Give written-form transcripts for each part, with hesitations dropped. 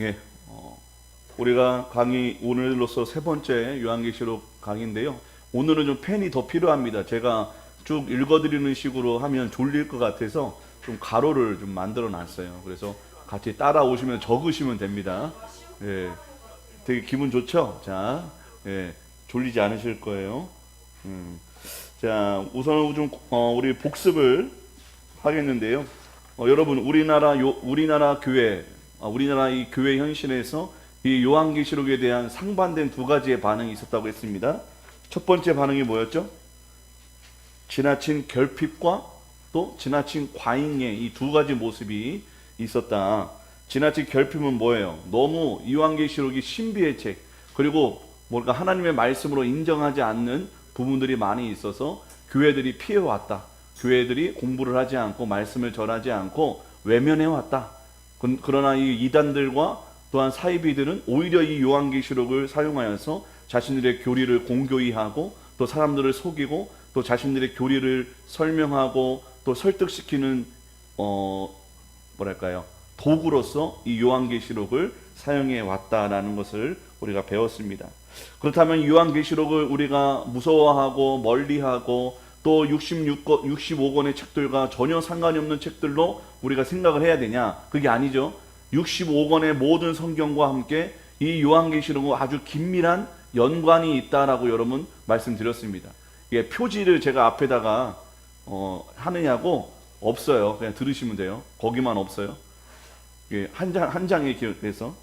예, 우리가 강의 오늘로서 세 번째 요한계시록 강의인데요. 오늘은 좀 펜이 더 필요합니다. 제가 쭉 읽어드리는 식으로 하면 졸릴 것 같아서 좀 가로를 좀 만들어 놨어요. 그래서 같이 따라오시면 적으시면 됩니다. 예, 되게 기분 좋죠? 자, 예, 졸리지 않으실 거예요. 음, 자, 우선 좀 우리 복습을 하겠는데요. 여러분 우리나라 교회 우리나라 이 교회 현실에서 이 요한계시록에 대한 상반된 두 가지의 반응이 있었다고 했습니다. 첫 번째 반응이 뭐였죠? 지나친 결핍과 또 지나친 과잉의 이 두 가지 모습이 있었다. 지나친 결핍은 뭐예요? 너무 요한계시록이 신비의 책, 그리고 뭔가 하나님의 말씀으로 인정하지 않는 부분들이 많이 있어서 교회들이 피해왔다. 교회들이 공부를 하지 않고 말씀을 전하지 않고 외면해왔다. 그러나 이 이단들과 또한 사이비들은 오히려 이 요한계시록을 사용하여서 자신들의 교리를 공교히 하고 또 사람들을 속이고 또 자신들의 교리를 설명하고 또 설득시키는 뭐랄까요, 도구로서 이 요한계시록을 사용해 왔다라는 것을 우리가 배웠습니다. 그렇다면 요한계시록을 우리가 무서워하고 멀리하고 또 65권의 책들과 전혀 상관이 없는 책들로 우리가 생각을 해야 되냐? 그게 아니죠. 65권의 모든 성경과 함께 이 요한계시록은 아주 긴밀한 연관이 있다라고 여러분 말씀드렸습니다. 예, 표지를 제가 앞에다가 하느냐고 없어요. 그냥 들으시면 돼요. 거기만 없어요. 예, 한 장에 기록해서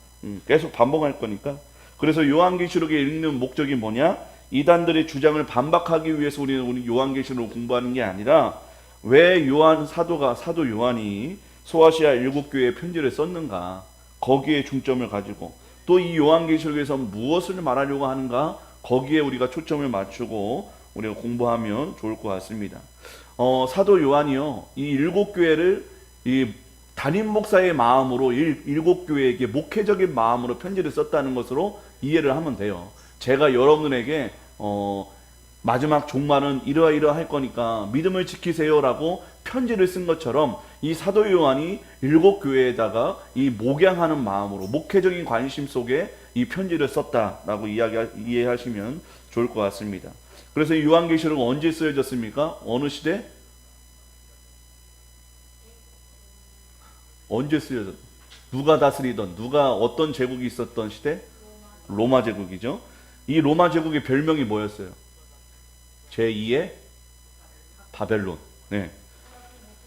계속 반복할 거니까. 그래서 요한계시록에 읽는 목적이 뭐냐? 이단들의 주장을 반박하기 위해서 우리 요한계시록을 공부하는 게 아니라 왜 사도 요한이 소아시아 일곱 교회에 편지를 썼는가, 거기에 중점을 가지고 또 이 요한계시록에서 무엇을 말하려고 하는가, 거기에 우리가 초점을 맞추고 우리가 공부하면 좋을 것 같습니다. 사도 요한이요, 이 일곱 교회를 이 담임 목사의 마음으로 일곱 교회에게 목회적인 마음으로 편지를 썼다는 것으로 이해를 하면 돼요. 제가 여러분에게 마지막 종말은 이러이러할 거니까 믿음을 지키세요라고 편지를 쓴 것처럼 이 사도 요한이 일곱 교회에다가 이 목양하는 마음으로 목회적인 관심 속에 이 편지를 썼다라고 이해하시면 좋을 것 같습니다. 그래서 이 요한계시록은 언제 쓰여졌습니까? 어느 시대? 언제 쓰여졌? 누가 다스리던, 누가 어떤 제국이 있었던 시대? 로마 제국이죠. 이 로마 제국의 별명이 뭐였어요? 제2의 바벨론. 네.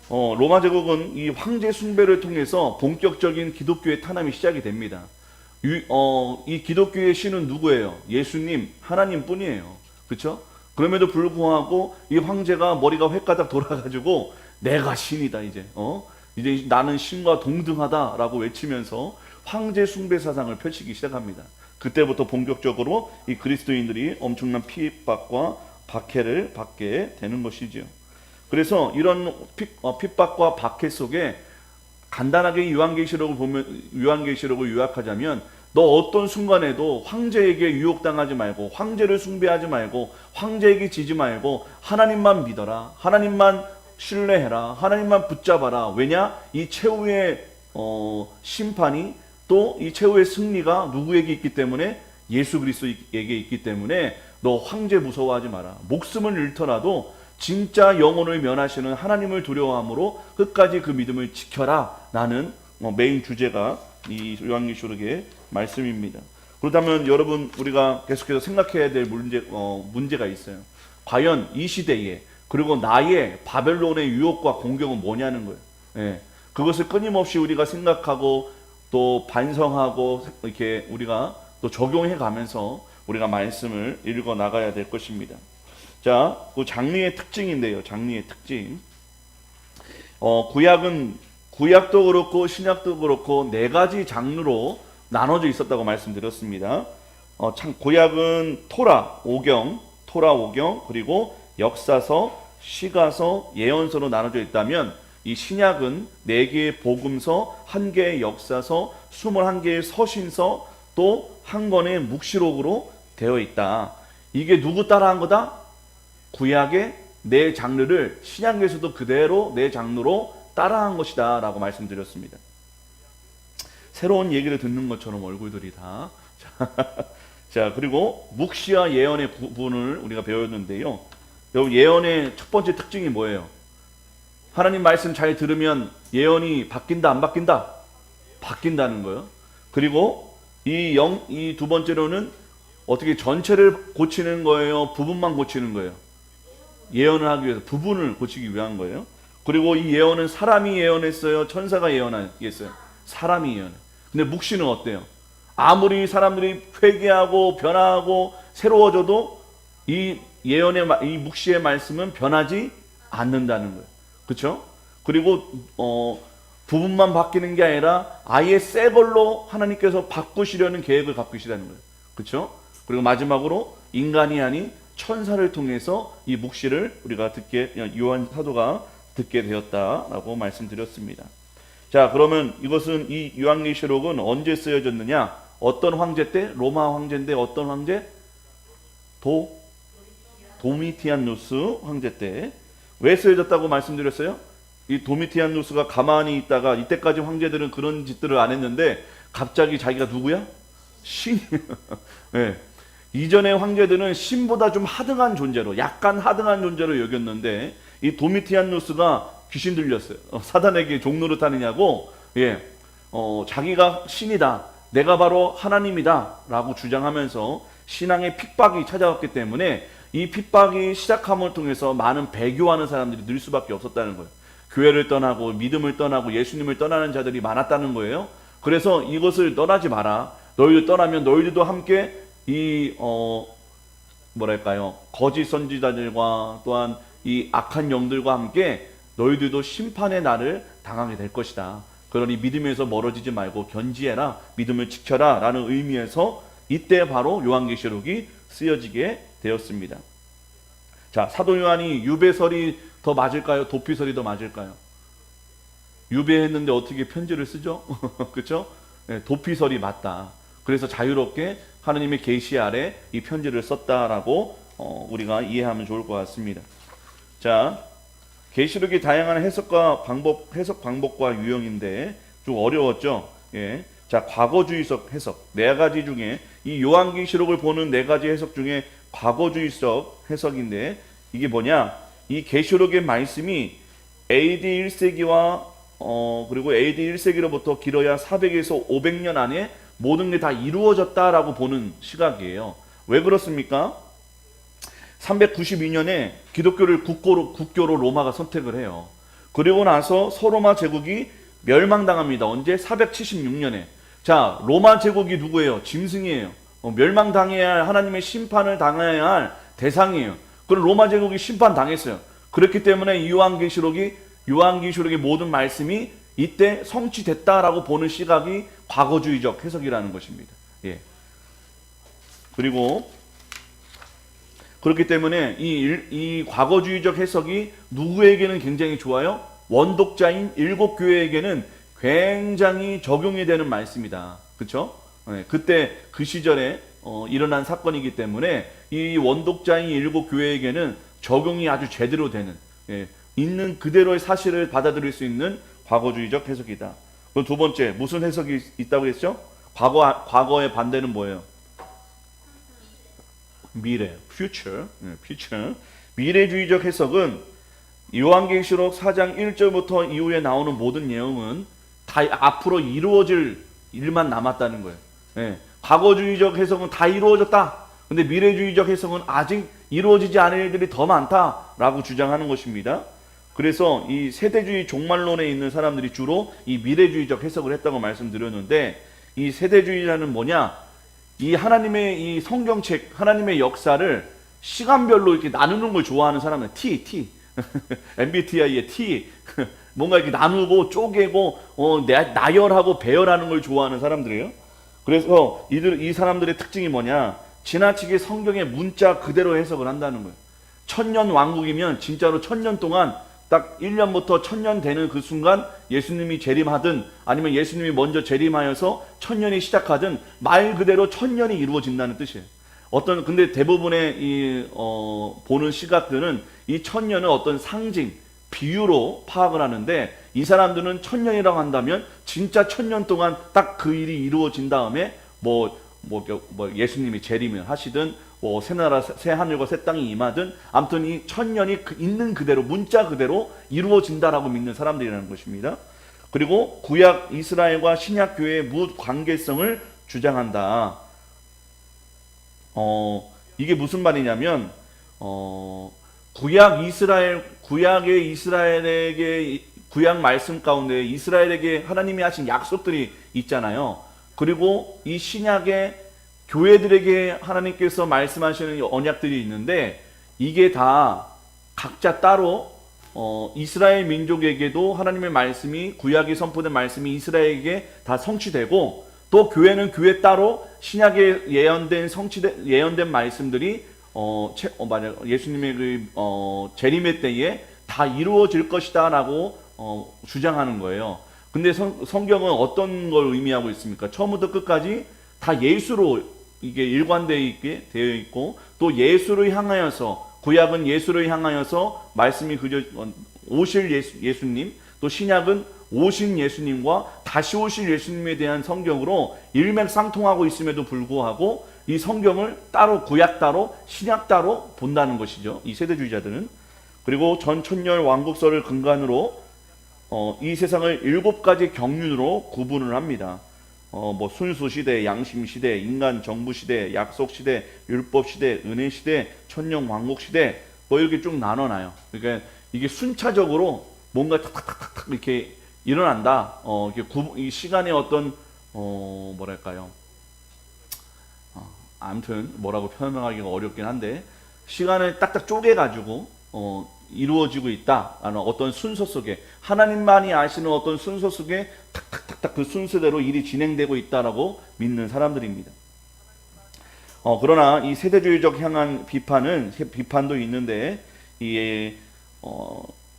로마 제국은 이 황제 숭배를 통해서 본격적인 기독교의 탄압이 시작이 됩니다. 이 기독교의 신은 누구예요? 예수님, 하나님 뿐이에요. 그렇죠? 그럼에도 불구하고 이 황제가 머리가 획가닥 돌아가지고 내가 신이다 이제 나는 신과 동등하다라고 외치면서 황제 숭배 사상을 펼치기 시작합니다. 그때부터 본격적으로 이 그리스도인들이 엄청난 핍박과 박해를 받게 되는 것이죠. 그래서 이런 핍박과 박해 속에 간단하게 요한계시록을 요약하자면, 너 어떤 순간에도 황제에게 유혹당하지 말고 황제를 숭배하지 말고 황제에게 지지 말고 하나님만 믿어라, 하나님만 신뢰해라, 하나님만 붙잡아라. 왜냐? 이 최후의 심판이 또 이 최후의 승리가 누구에게 있기 때문에? 예수 그리스도에게 있기 때문에 너 황제 무서워하지 마라. 목숨을 잃더라도 진짜 영혼을 면하시는 하나님을 두려워함으로 끝까지 그 믿음을 지켜라. 라는 메인 주제가 이 요한계시록의 말씀입니다. 그렇다면 여러분, 우리가 계속해서 생각해야 될 문제가 있어요. 과연 이 시대에, 그리고 나의 바벨론의 유혹과 공격은 뭐냐는 거예요. 예, 그것을 끊임없이 우리가 생각하고 또 반성하고 이렇게 우리가 또 적용해 가면서 우리가 말씀을 읽어 나가야 될 것입니다. 자, 그 장르의 특징인데요. 장르의 특징. 구약도 그렇고 신약도 그렇고 네 가지 장르로 나눠져 있었다고 말씀드렸습니다. 구약은 토라, 오경, 그리고 역사서, 시가서, 예언서로 나눠져 있다면, 이 신약은 4개의 복음서, 1개의 역사서, 21개의 서신서, 또 1권의 묵시록으로 되어 있다. 이게 누구 따라한 거다? 구약의 네 장르를 신약에서도 그대로 네 장르로 따라한 것이다 라고 말씀드렸습니다. 새로운 얘기를 듣는 것처럼 얼굴들이 다. 자, 그리고 묵시와 예언의 부분을 우리가 배웠는데요. 여러분, 예언의 첫 번째 특징이 뭐예요? 하나님 말씀 잘 들으면 예언이 바뀐다, 안 바뀐다? 바뀐다는 거예요. 그리고 이 두 번째로는 어떻게 전체를 고치는 거예요? 부분만 고치는 거예요? 예언을 하기 위해서 부분을 고치기 위한 거예요. 그리고 이 예언은 사람이 예언했어요? 천사가 예언했어요? 사람이 예언해요. 근데 묵시는 어때요? 아무리 사람들이 회개하고 변화하고 새로워져도 이 이 묵시의 말씀은 변하지 않는다는 거예요. 그렇죠? 그리고 부분만 바뀌는 게 아니라 아예 새 걸로 하나님께서 바꾸시려는 계획을 갖고 계시다는 거예요. 그렇죠? 그리고 마지막으로 인간이 아닌 천사를 통해서 이 묵시를 우리가 요한 사도가 듣게 되었다라고 말씀드렸습니다. 자, 그러면 이것은 이 요한계시록은 언제 쓰여졌느냐? 어떤 황제 때? 로마 황제인데 어떤 황제? 도미티안누스 황제 때. 왜 쓰여졌다고 말씀드렸어요? 이 도미티안누스가 가만히 있다가 이때까지 황제들은 그런 짓들을 안 했는데 갑자기 자기가 누구야? 신이에요. 네. 이전의 황제들은 신보다 좀 하등한 존재로, 약간 하등한 존재로 여겼는데 이 도미티안누스가 귀신 들렸어요. 사단에게 종노릇 하느냐고, 자기가 신이다, 내가 바로 하나님이다 라고 주장하면서 신앙의 핍박이 찾아왔기 때문에 이 핍박이 시작함을 통해서 많은 배교하는 사람들이 늘 수밖에 없었다는 거예요. 교회를 떠나고 믿음을 떠나고 예수님을 떠나는 자들이 많았다는 거예요. 그래서 이것을 떠나지 마라. 너희들 떠나면 너희들도 함께 거짓 선지자들과 또한 이 악한 영들과 함께 너희들도 심판의 날을 당하게 될 것이다. 그러니 믿음에서 멀어지지 말고 견지해라, 믿음을 지켜라 라는 의미에서 이때 바로 요한계시록이 쓰여지게 되었습니다. 자, 사도 요한이 유배설이 더 맞을까요? 도피설이 더 맞을까요? 유배했는데 어떻게 편지를 쓰죠? 그렇죠? 네, 도피설이 맞다. 그래서 자유롭게 하나님의 계시 아래 이 편지를 썼다라고 우리가 이해하면 좋을 것 같습니다. 자, 계시록의 다양한 해석 방법과 유형인데 좀 어려웠죠. 예. 자, 과거주의적 해석 4가지 중에 이 요한계시록을 보는 4가지 해석 중에 과거주의적 해석인데 이게 뭐냐? 이 계시록의 말씀이 AD 1세기와 그리고 AD 1세기로부터 길어야 400에서 500년 안에 모든 게 다 이루어졌다라고 보는 시각이에요. 왜 그렇습니까? 392년에 기독교를 국교로 로마가 선택을 해요. 그리고 나서 서로마 제국이 멸망당합니다. 언제? 476년에. 자, 로마 제국이 누구예요? 짐승이에요. 멸망당해야 할, 하나님의 심판을 당해야 할 대상이에요. 그럼 로마 제국이 심판당했어요. 그렇기 때문에 이 요한계시록의 모든 말씀이 이때 성취됐다라고 보는 시각이 과거주의적 해석이라는 것입니다. 예. 그리고 그렇기 때문에 이 과거주의적 해석이 누구에게는 굉장히 좋아요? 원독자인 7교회에게는 굉장히 적용이 되는 말씀이다. 그렇죠? 네, 그때 그 시절에 일어난 사건이기 때문에 이 원독자인 7교회에게는 적용이 아주 제대로 되는, 있는 그대로의 사실을 받아들일 수 있는 과거주의적 해석이다. 그럼 두 번째, 무슨 해석이 있다고 했죠? 과거의 반대는 뭐예요? 미래, future. 미래주의적 해석은 요한계시록 4장 1절부터 이후에 나오는 모든 내용은 다 앞으로 이루어질 일만 남았다는 거예요. 예. 과거주의적 해석은 다 이루어졌다. 근데 미래주의적 해석은 아직 이루어지지 않을 일들이 더 많다라고 주장하는 것입니다. 그래서 이 세대주의 종말론에 있는 사람들이 주로 이 미래주의적 해석을 했다고 말씀드렸는데, 이 세대주의라는 뭐냐? 이 하나님의 이 성경책, 하나님의 역사를 시간별로 이렇게 나누는 걸 좋아하는 사람은 T MBTI의 T 뭔가 이렇게 나누고 쪼개고 나열하고 배열하는 걸 좋아하는 사람들이에요. 그래서 이 사람들의 특징이 뭐냐? 지나치게 성경의 문자 그대로 해석을 한다는 거예요. 1000년 왕국이면 진짜로 1000년 동안 딱 1년부터 1000년 되는 그 순간 예수님이 재림하든 아니면 예수님이 먼저 재림하여서 1000년이 시작하든 말 그대로 1000년이 이루어진다는 뜻이에요. 근데 대부분의 보는 시각들은 이 1000년은 어떤 상징, 비유로 파악을 하는데, 이 사람들은 1000년이라고 한다면 진짜 1000년 동안 딱 그 일이 이루어진 다음에 뭐 예수님이 재림을 하시든 뭐 새나라 새 하늘과 새 땅이 임하든 아무튼 이 1000년이 있는 그대로 문자 그대로 이루어진다라고 믿는 사람들이라는 것입니다. 그리고 구약 이스라엘과 신약 교회의 무관계성을 주장한다. 이게 무슨 말이냐면 구약의 이스라엘에게 구약 말씀 가운데 이스라엘에게 하나님이 하신 약속들이 있잖아요. 그리고 이 신약의 교회들에게 하나님께서 말씀하시는 언약들이 있는데, 이게 다 각자 따로 이스라엘 민족에게도 하나님의 말씀이, 구약에 선포된 말씀이 이스라엘에게 다 성취되고, 또 교회는 교회 따로 신약에 예언된 말씀들이 만약 예수님의 재림의 때에 다 이루어질 것이다라고 주장하는 거예요. 근데 성경은 어떤 걸 의미하고 있습니까? 처음부터 끝까지 다 예수로 이게 일관되어 있게 되어 있고, 또 예수를 향하여서, 구약은 예수를 향하여서 말씀이 오실 예수님, 또 신약은 오신 예수님과 다시 오실 예수님에 대한 성경으로 일맥상통하고 있음에도 불구하고 이 성경을 따로, 구약 따로 신약 따로 본다는 것이죠, 이 세대주의자들은. 그리고 전천년 왕국설을 근간으로 이 세상을 7가지 경륜으로 구분을 합니다. 뭐 순수시대, 양심시대, 인간 정부시대, 약속시대, 율법시대, 은혜시대, 천년 왕국시대, 뭐 이렇게 쭉 나눠놔요. 그러니까 이게 순차적으로 뭔가 탁탁탁탁 이렇게 일어난다. 이 시간의 어떤 뭐랄까요? 아무튼 뭐라고 설명하기가 어렵긴 한데, 시간을 딱딱 쪼개가지고 이루어지고 있다라는 어떤 순서 속에, 하나님만이 아시는 어떤 순서 속에 탁탁탁탁 그 순서대로 일이 진행되고 있다라고 믿는 사람들입니다. 그러나 이 세대주의적 향한 비판도 있는데, 이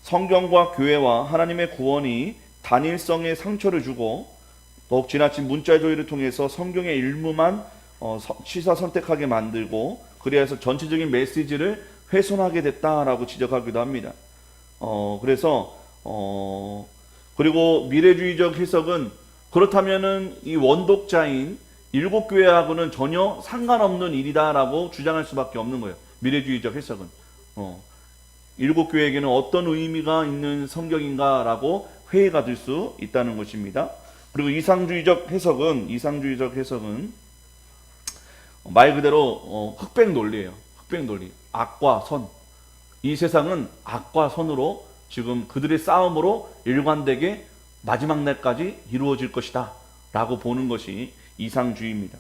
성경과 교회와 하나님의 구원이 단일성에 상처를 주고, 더욱 지나친 문자 조율을 통해서 성경의 일부만 취사 선택하게 만들고, 그래서 전체적인 메시지를 훼손하게 됐다라고 지적하기도 합니다. 그리고 미래주의적 해석은, 그렇다면은 이 원독자인 일곱 교회하고는 전혀 상관없는 일이다라고 주장할 수밖에 없는 거예요. 미래주의적 해석은. 일곱 교회에게는 어떤 의미가 있는 성경인가라고 회의가 될 수 있다는 것입니다. 그리고 이상주의적 해석은 말 그대로 흑백 논리예요. 흑백 논리. 악과 선. 이 세상은 악과 선으로 지금 그들의 싸움으로 일관되게 마지막 날까지 이루어질 것이다 라고 보는 것이 이상주의입니다.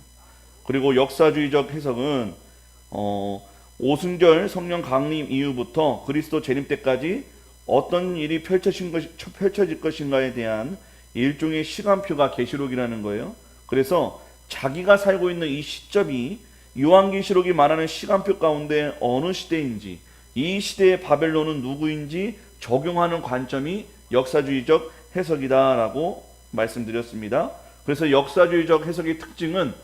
그리고 역사주의적 해석은 오순절 성령 강림 이후부터 그리스도 재림 때까지 어떤 일이 펼쳐질 것인가에 대한 일종의 시간표가 계시록이라는 거예요. 그래서 자기가 살고 있는 이 시점이 요한계시록이 말하는 시간표 가운데 어느 시대인지, 이 시대의 바벨론은 누구인지 적용하는 관점이 역사주의적 해석이다라고 말씀드렸습니다. 그래서 역사주의적 해석의 특징은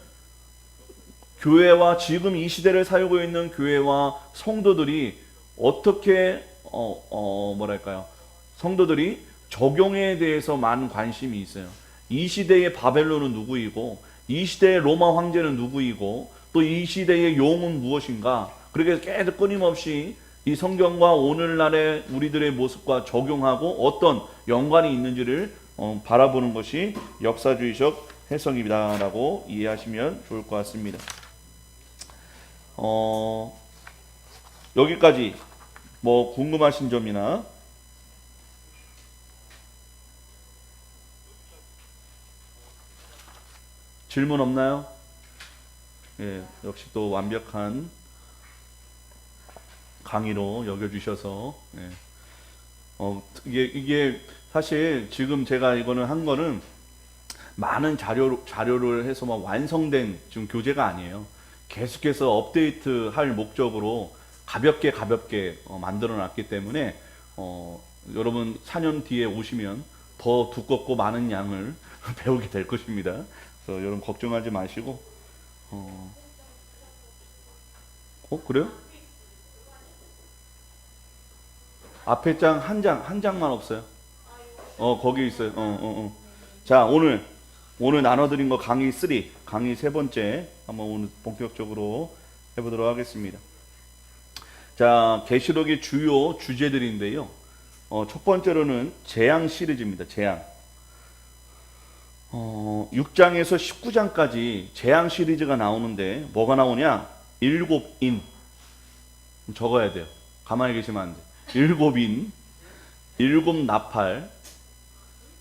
교회와 지금 이 시대를 살고 있는 교회와 성도들이 어떻게 성도들이 적용에 대해서 많은 관심이 있어요. 이 시대의 바벨론은 누구이고, 이 시대의 로마 황제는 누구이고, 또 이 시대의 용은 무엇인가. 그렇게 계속 끊임없이 이 성경과 오늘날의 우리들의 모습과 적용하고 어떤 연관이 있는지를 바라보는 것이 역사주의적 해석이다라고 이해하시면 좋을 것 같습니다. 여기까지 뭐 궁금하신 점이나 질문 없나요? 예, 역시 또 완벽한 강의로 여겨주셔서, 예. 이게 사실 지금 제가 이거는 한 거는 많은 자료를 해서 막 완성된 지금 교재가 아니에요. 계속해서 업데이트 할 목적으로 가볍게 만들어 놨기 때문에 여러분 4년 뒤에 오시면 더 두껍고 많은 양을 배우게 될 것입니다. 그래서 여러분 걱정하지 마시고. 그래요? 앞에 장 한 장만 없어요. 거기 있어요. 자, 오늘 나눠드린 거 강의 3, 강의 세 번째 한번 오늘 본격적으로 해보도록 하겠습니다. 자, 계시록의 주요 주제들인데요. 첫 번째로는 재앙 시리즈입니다. 재앙. 6장에서 19장까지 재앙 시리즈가 나오는데 뭐가 나오냐? 일곱 인. 적어야 돼요. 가만히 계시면 안 돼. 일곱 인, 일곱 나팔,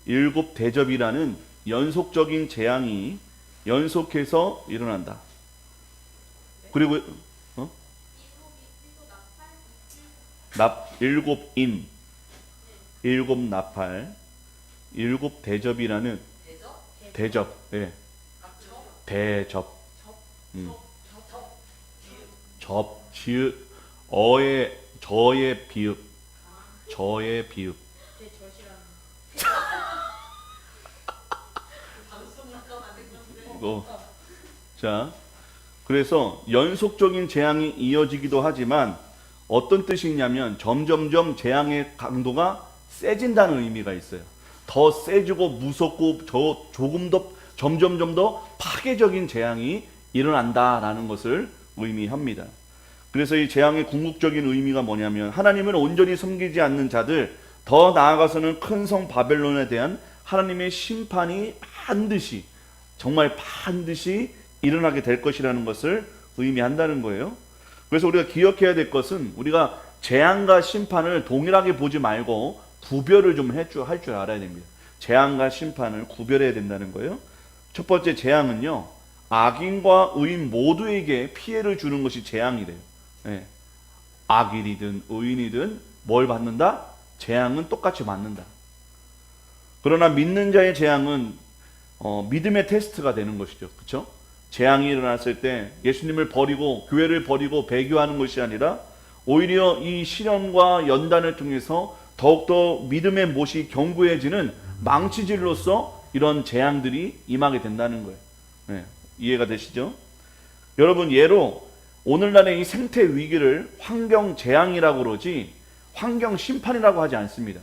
일곱 대접이라는 연속적인 재앙이 연속해서 일어난다. 그리고 일곱 인, 일곱 나팔, 일곱 대접이라는 대접, 예, 대접, 접, 지읒, 저의 비읍, 자, 그래서 연속적인 재앙이 이어지기도 하지만 어떤 뜻이 있냐면 점점점 재앙의 강도가 세진다는 의미가 있어요. 더 세지고 무섭고 조금 더 점점점 더 파괴적인 재앙이 일어난다라는 것을 의미합니다. 그래서 이 재앙의 궁극적인 의미가 뭐냐면 하나님을 온전히 섬기지 않는 자들, 더 나아가서는 큰 성 바벨론에 대한 하나님의 심판이 반드시, 정말 반드시 일어나게 될 것이라는 것을 의미한다는 거예요. 그래서 우리가 기억해야 될 것은 우리가 재앙과 심판을 동일하게 보지 말고 구별을 좀 할 줄 알아야 됩니다. 재앙과 심판을 구별해야 된다는 거예요. 첫 번째 재앙은요, 악인과 의인 모두에게 피해를 주는 것이 재앙이래요. 네. 악인이든 의인이든 뭘 받는다? 재앙은 똑같이 받는다. 그러나 믿는 자의 재앙은 믿음의 테스트가 되는 것이죠. 그렇죠? 재앙이 일어났을 때 예수님을 버리고 교회를 버리고 배교하는 것이 아니라 오히려 이 시련과 연단을 통해서 더욱더 믿음의 못이 견고해지는 망치질로서 이런 재앙들이 임하게 된다는 거예요. 네, 이해가 되시죠? 여러분, 예로 오늘날의 이 생태 위기를 환경 재앙이라고 그러지 환경 심판이라고 하지 않습니다.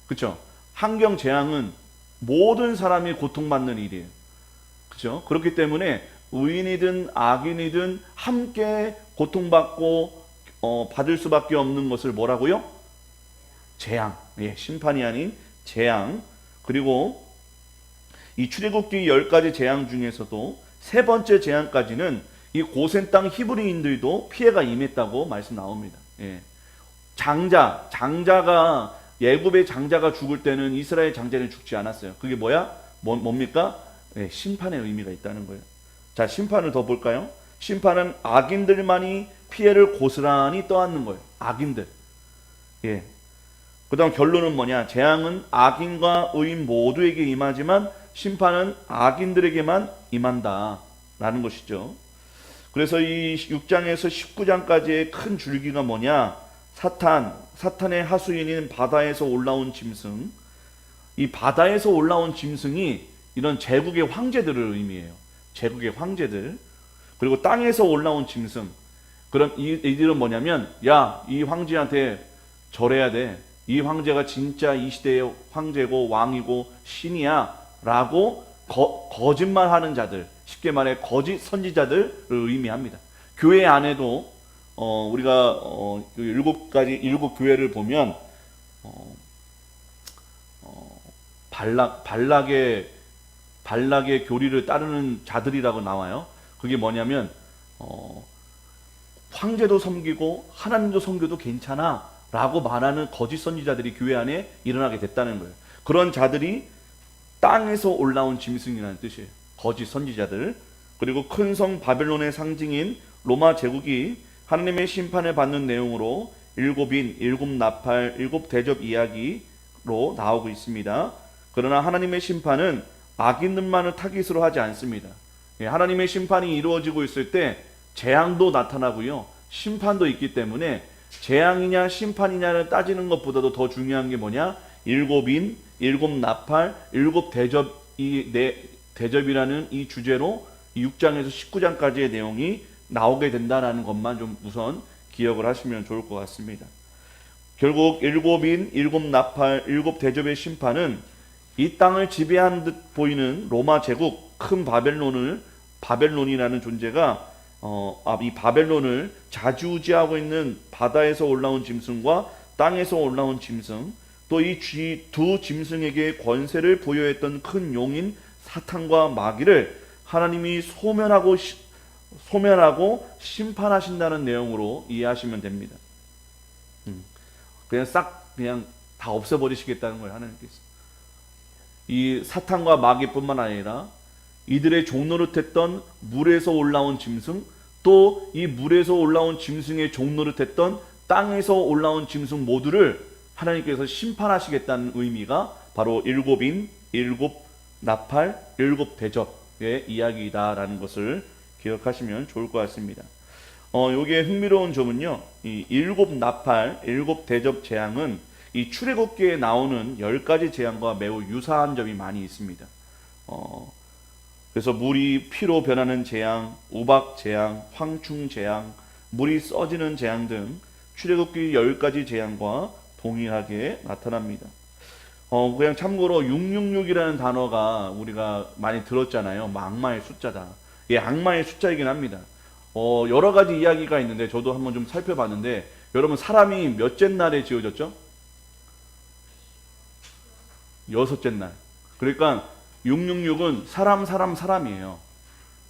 그렇죠? 환경 재앙은 모든 사람이 고통받는 일이에요. 그렇죠? 그렇기 때문에 의인이든 악인이든 함께 고통받고 받을 수밖에 없는 것을 뭐라고요? 재앙. 예, 심판이 아닌 재앙. 그리고 이 출애굽기 10가지 재앙 중에서도 세 번째 재앙까지는 이 고센 땅 히브리인들도 피해가 임했다고 말씀 나옵니다. 예. 장자가 예굽의 장자가 죽을 때는 이스라엘 장자는 죽지 않았어요. 그게 뭐야? 뭡니까? 예, 심판의 의미가 있다는 거예요. 자, 심판을 더 볼까요? 심판은 악인들만이 피해를 고스란히 떠안는 거예요. 악인들. 예. 그 다음 결론은 뭐냐? 재앙은 악인과 의인 모두에게 임하지만 심판은 악인들에게만 임한다 라는 것이죠. 그래서 이 6장에서 19장까지의 큰 줄기가 뭐냐? 사탄의 하수인인 바다에서 올라온 짐승. 이 바다에서 올라온 짐승이 이런 제국의 황제들을 의미해요. 제국의 황제들. 그리고 땅에서 올라온 짐승. 그럼 이들은 뭐냐면, 야, 이 황제한테 절해야 돼. 이 황제가 진짜 이 시대의 황제고 왕이고 신이야 라고 거짓말하는 자들, 쉽게 말해 거짓 선지자들을 의미합니다. 교회 안에도 우리가 일곱 교회를 보면 발락의 교리를 따르는 자들이라고 나와요. 그게 뭐냐면 황제도 섬기고 하나님도 섬겨도 괜찮아 라고 말하는 거짓 선지자들이 교회 안에 일어나게 됐다는 거예요. 그런 자들이 땅에서 올라온 짐승이라는 뜻이에요. 거짓 선지자들. 그리고 큰 성 바벨론의 상징인 로마 제국이 하나님의 심판을 받는 내용으로 일곱인, 일곱 나팔, 일곱 대접 이야기로 나오고 있습니다. 그러나 하나님의 심판은 악인들만을 타깃으로 하지 않습니다. 하나님의 심판이 이루어지고 있을 때 재앙도 나타나고요, 심판도 있기 때문에 재앙이냐 심판이냐를 따지는 것보다도 더 중요한 게 뭐냐? 일곱인, 일곱 나팔, 일곱 대접, 대접이라는 이 주제로 6장에서 19장까지의 내용이 나오게 된다는 것만 좀 우선 기억을 하시면 좋을 것 같습니다. 결국 일곱인, 일곱 나팔, 일곱 대접의 심판은 이 땅을 지배한 듯 보이는 로마 제국 큰 바벨론이라는 존재가 이 바벨론을 좌지우지하고 있는 바다에서 올라온 짐승과 땅에서 올라온 짐승, 또 이 두 짐승에게 권세를 부여했던 큰 용인 사탄과 마귀를 하나님이 소멸하고 심판하신다는 내용으로 이해하시면 됩니다. 그냥 다 없애버리시겠다는 거예요, 하나님께서. 이 사탄과 마귀뿐만 아니라 이들의 종노릇했던 물에서 올라온 짐승, 또 이 물에서 올라온 짐승의 종노릇했던 땅에서 올라온 짐승 모두를 하나님께서 심판하시겠다는 의미가 바로 일곱인, 일곱 나팔, 일곱 대접의 이야기다라는 것을 기억하시면 좋을 것 같습니다. 요게 흥미로운 점은요, 이 일곱 나팔, 일곱 대접 재앙은 이 출애굽기에 나오는 10가지 재앙과 매우 유사한 점이 많이 있습니다. 그래서 물이 피로 변하는 재앙, 우박 재앙, 황충 재앙, 물이 써지는 재앙 등 출애굽기 10가지 재앙과 동일하게 나타납니다. 그냥 참고로 666이라는 단어가 우리가 많이 들었잖아요. 악마의 숫자다. 예, 악마의 숫자이긴 합니다. 여러 가지 이야기가 있는데 저도 한번 좀 살펴봤는데, 여러분 사람이 몇째 날에 지어졌죠? 6째 날. 그러니까 666은 사람이에요.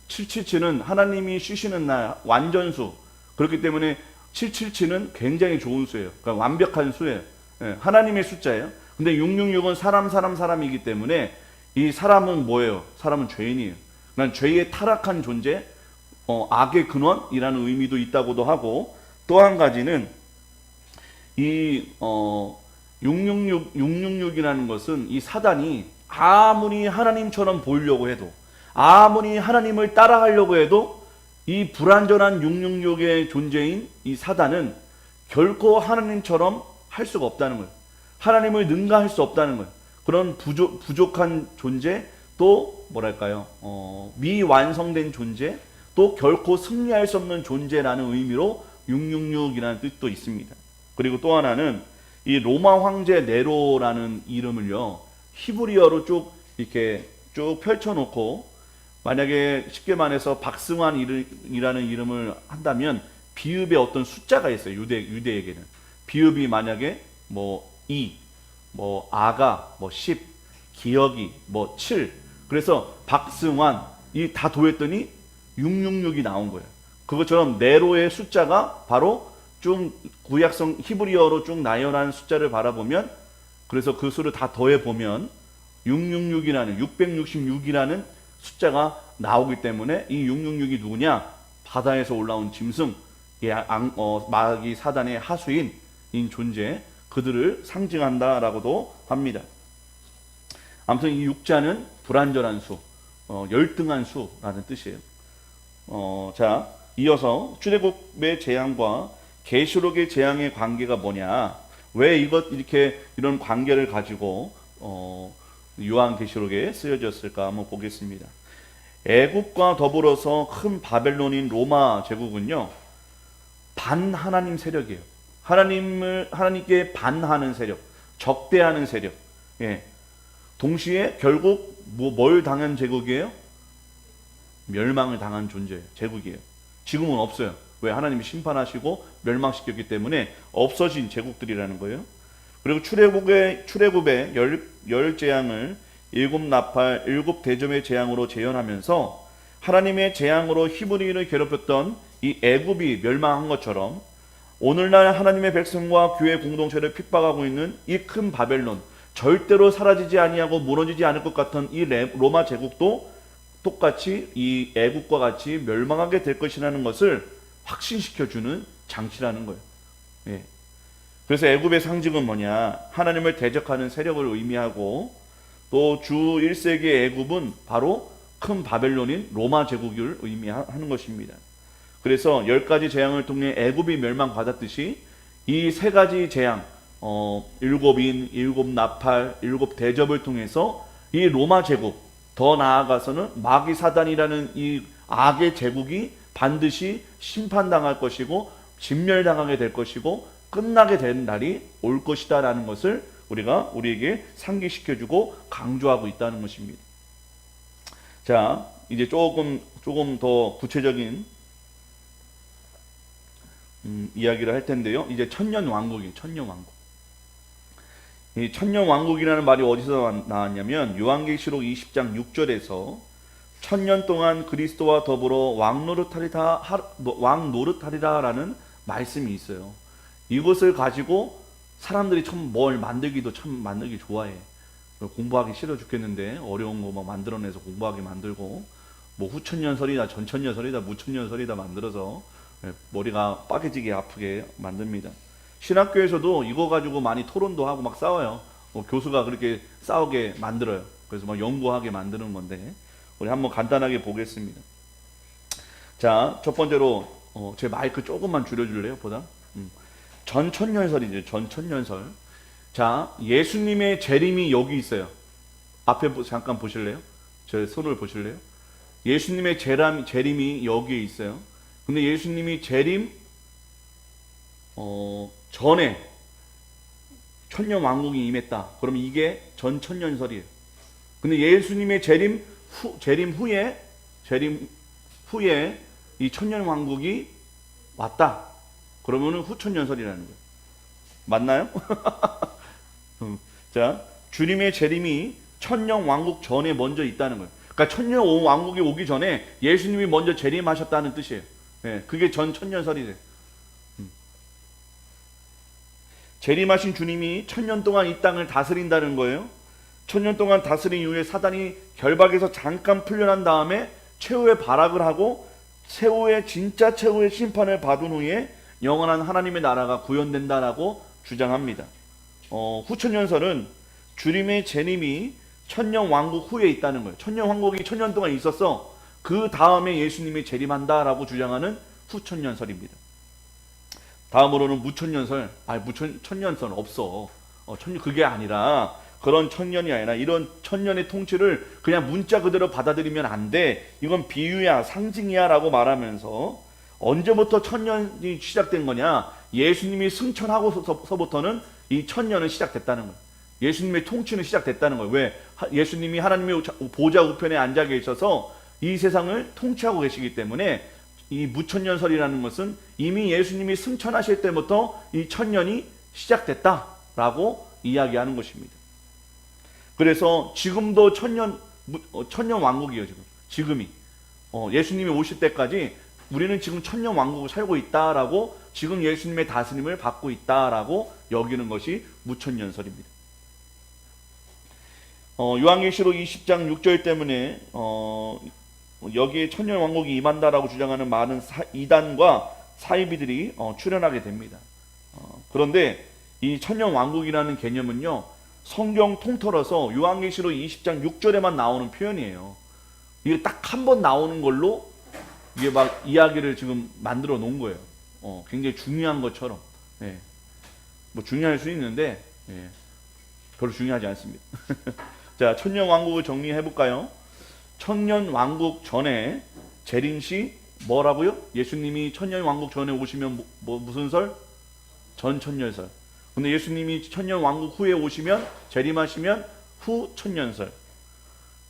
777은 하나님이 쉬시는 날, 완전수. 그렇기 때문에 777은 굉장히 좋은 수예요. 그러니까 완벽한 수예요. 예, 하나님의 숫자예요. 근데 666은 사람이기 때문에 이 사람은 뭐예요? 사람은 죄인이에요. 그러니까 죄의 타락한 존재, 악의 근원이라는 의미도 있다고도 하고, 또 한 가지는 이 666이라는 것은 이 사단이 아무리 하나님처럼 보이려고 해도, 아무리 하나님을 따라하려고 해도 이 불완전한 666의 존재인 이 사단은 결코 하나님처럼 할 수가 없다는 거예요. 하나님을 능가할 수 없다는 거예요. 그런 부족한 존재, 또 뭐랄까요, 미완성된 존재, 또 결코 승리할 수 없는 존재라는 의미로 666이라는 뜻도 있습니다. 그리고 또 하나는 이 로마 황제 네로라는 이름을요, 히브리어로 쭉 이렇게 쭉 펼쳐놓고, 만약에 쉽게 말해서 박승환이라는 이름을 한다면 비읍에 어떤 숫자가 있어요. 유대에게는 비읍이 만약에 뭐 2, 뭐 아가, 뭐 10, 기억이 뭐 7, 그래서 박승환 이 다 더했더니 666이 나온 거예요. 그것처럼 네로의 숫자가 바로 좀 구약성 히브리어로 쭉 나열한 숫자를 바라보면, 그래서 그 수를 다 더해 보면 666이라는 숫자가 나오기 때문에 이 666이 누구냐? 바다에서 올라온 짐승, 마귀 사단의 하수인 존재, 그들을 상징한다라고도 합니다. 아무튼 이 육자는 불완전한 수, 열등한 수라는 뜻이에요. 자, 이어서 출애굽의 재앙과 계시록의 재앙의 관계가 뭐냐? 왜 이런 관계를 가지고 요한계시록에 쓰여졌을까 한번 보겠습니다. 애굽과 더불어서 큰 바벨론인 로마 제국은요, 반하나님 세력이에요. 하나님께 반하는 세력, 적대하는 세력. 예. 동시에 결국 뭘 당한 제국이에요? 멸망을 당한 존재예요. 제국이에요. 지금은 없어요. 왜? 하나님이 심판하시고 멸망시켰기 때문에 없어진 제국들이라는 거예요. 그리고 출애굽의 열 재앙을 일곱 나팔, 일곱 대접의 재앙으로 재현하면서 하나님의 재앙으로 히브리인을 괴롭혔던 이 애굽이 멸망한 것처럼 오늘날 하나님의 백성과 교회 공동체를 핍박하고 있는 이 큰 바벨론, 절대로 사라지지 아니하고 무너지지 않을 것 같은 이 로마 제국도 똑같이 이 애국과 같이 멸망하게 될 것이라는 것을 확신시켜주는 장치라는 거예요. 예. 그래서 애굽의 상징은 뭐냐? 하나님을 대적하는 세력을 의미하고, 또 주 1세기 애굽은 바로 큰 바벨론인 로마 제국을 의미하는 것입니다. 그래서 10가지 재앙을 통해 애굽이 멸망받았듯이 이 3가지 재앙, 일곱인, 일곱 나팔, 일곱 대접을 통해서 이 로마 제국, 더 나아가서는 마귀 사단이라는 이 악의 제국이 반드시 심판당할 것이고 진멸당하게 될 것이고 끝나게 된 날이 올 것이다라는 것을 우리에게 상기시켜주고 강조하고 있다는 것입니다. 자, 이제 조금 더 구체적인 이야기를 할 텐데요. 이제 천년 왕국이 천년 왕국. 이 천년 왕국이라는 말이 어디서 나왔냐면 요한계시록 20장 6절에서 천년 동안 그리스도와 더불어 왕노릇하리라라는 말씀이 있어요. 이것을 가지고 사람들이 참 뭘 만들기도 참 만들기 좋아해. 공부하기 싫어 죽겠는데 어려운 거 막 만들어내서 공부하게 만들고 뭐 후천년설이다 전천년설이다 무천년설이다 만들어서 머리가 빠개지게 아프게 만듭니다. 신학교에서도 이거 가지고 많이 토론도 하고 막 싸워요. 교수가 그렇게 싸우게 만들어요. 그래서 막 연구하게 만드는 건데 우리 한번 간단하게 보겠습니다. 자, 첫 번째로 제 마이크 조금만 줄여줄래요? 보다 전천년설이죠. 전천년설. 자, 예수님의 재림이 여기 있어요. 앞에 잠깐 보실래요? 제 손을 보실래요? 예수님의 재림이 여기에 있어요. 근데 예수님이 재림 전에 천년 왕국이 임했다. 그러면 이게 전천년설이에요. 근데 예수님의 재림 후에 이 천년 왕국이 왔다. 그러면은 후천년설이라는 거예요. 맞나요? 자, 주님의 재림이 천년 왕국 전에 먼저 있다는 거예요. 그러니까 천년 왕국이 오기 전에 예수님이 먼저 재림하셨다는 뜻이에요. 네, 그게 전천년설이래요. 재림하신 주님이 천년 동안 이 땅을 다스린다는 거예요. 천년 동안 다스린 이후에 사단이 결박에서 잠깐 풀려난 다음에 최후의 발악을 하고 진짜 최후의 심판을 받은 후에 영원한 하나님의 나라가 구현된다라고 주장합니다. 후천년설은 주님의 재림이 천년 왕국 후에 있다는 거예요. 천년 왕국이 천년 동안 있었어. 그 다음에 예수님이 재림한다라고 주장하는 후천년설입니다. 다음으로는 무천년설. 천년설 없어. 그게 아니라 그런 천년이 아니라 이런 천년의 통치를 그냥 문자 그대로 받아들이면 안 돼. 이건 비유야, 상징이야 라고 말하면서 언제부터 천년이 시작된 거냐? 예수님이 승천하고서부터는 이 천년은 시작됐다는 거예요. 예수님의 통치는 시작됐다는 거예요. 왜? 예수님이 하나님의 보좌 우편에 앉아 계셔서 이 세상을 통치하고 계시기 때문에 이 무천년설이라는 것은 이미 예수님이 승천하실 때부터 이 천년이 시작됐다라고 이야기하는 것입니다. 그래서 지금도 천년 왕국이에요. 지금이 예수님이 오실 때까지 우리는 지금 천년 왕국을 살고 있다라고 지금 예수님의 다스림을 받고 있다라고 여기는 것이 무천년설입니다. 요한계시록 20장 6절 때문에 여기에 천년 왕국이 임한다라고 주장하는 많은 이단과 사이비들이 출현하게 됩니다. 그런데 이 천년 왕국이라는 개념은요, 성경 통틀어서 요한계시록 20장 6절에만 나오는 표현이에요. 이게 딱 한 번 나오는 걸로 이게 막 이야기를 지금 만들어 놓은 거예요. 굉장히 중요한 것처럼. 예. 뭐 중요할 수 있는데 별로 중요하지 않습니다. 자, 천년 왕국을 정리해 볼까요? 천년 왕국 전에 재림시 뭐라고요? 예수님이 천년 왕국 전에 오시면 무슨 설? 전천년설. 근데 예수님이 천년 왕국 후에 오시면 재림하시면 후천년설.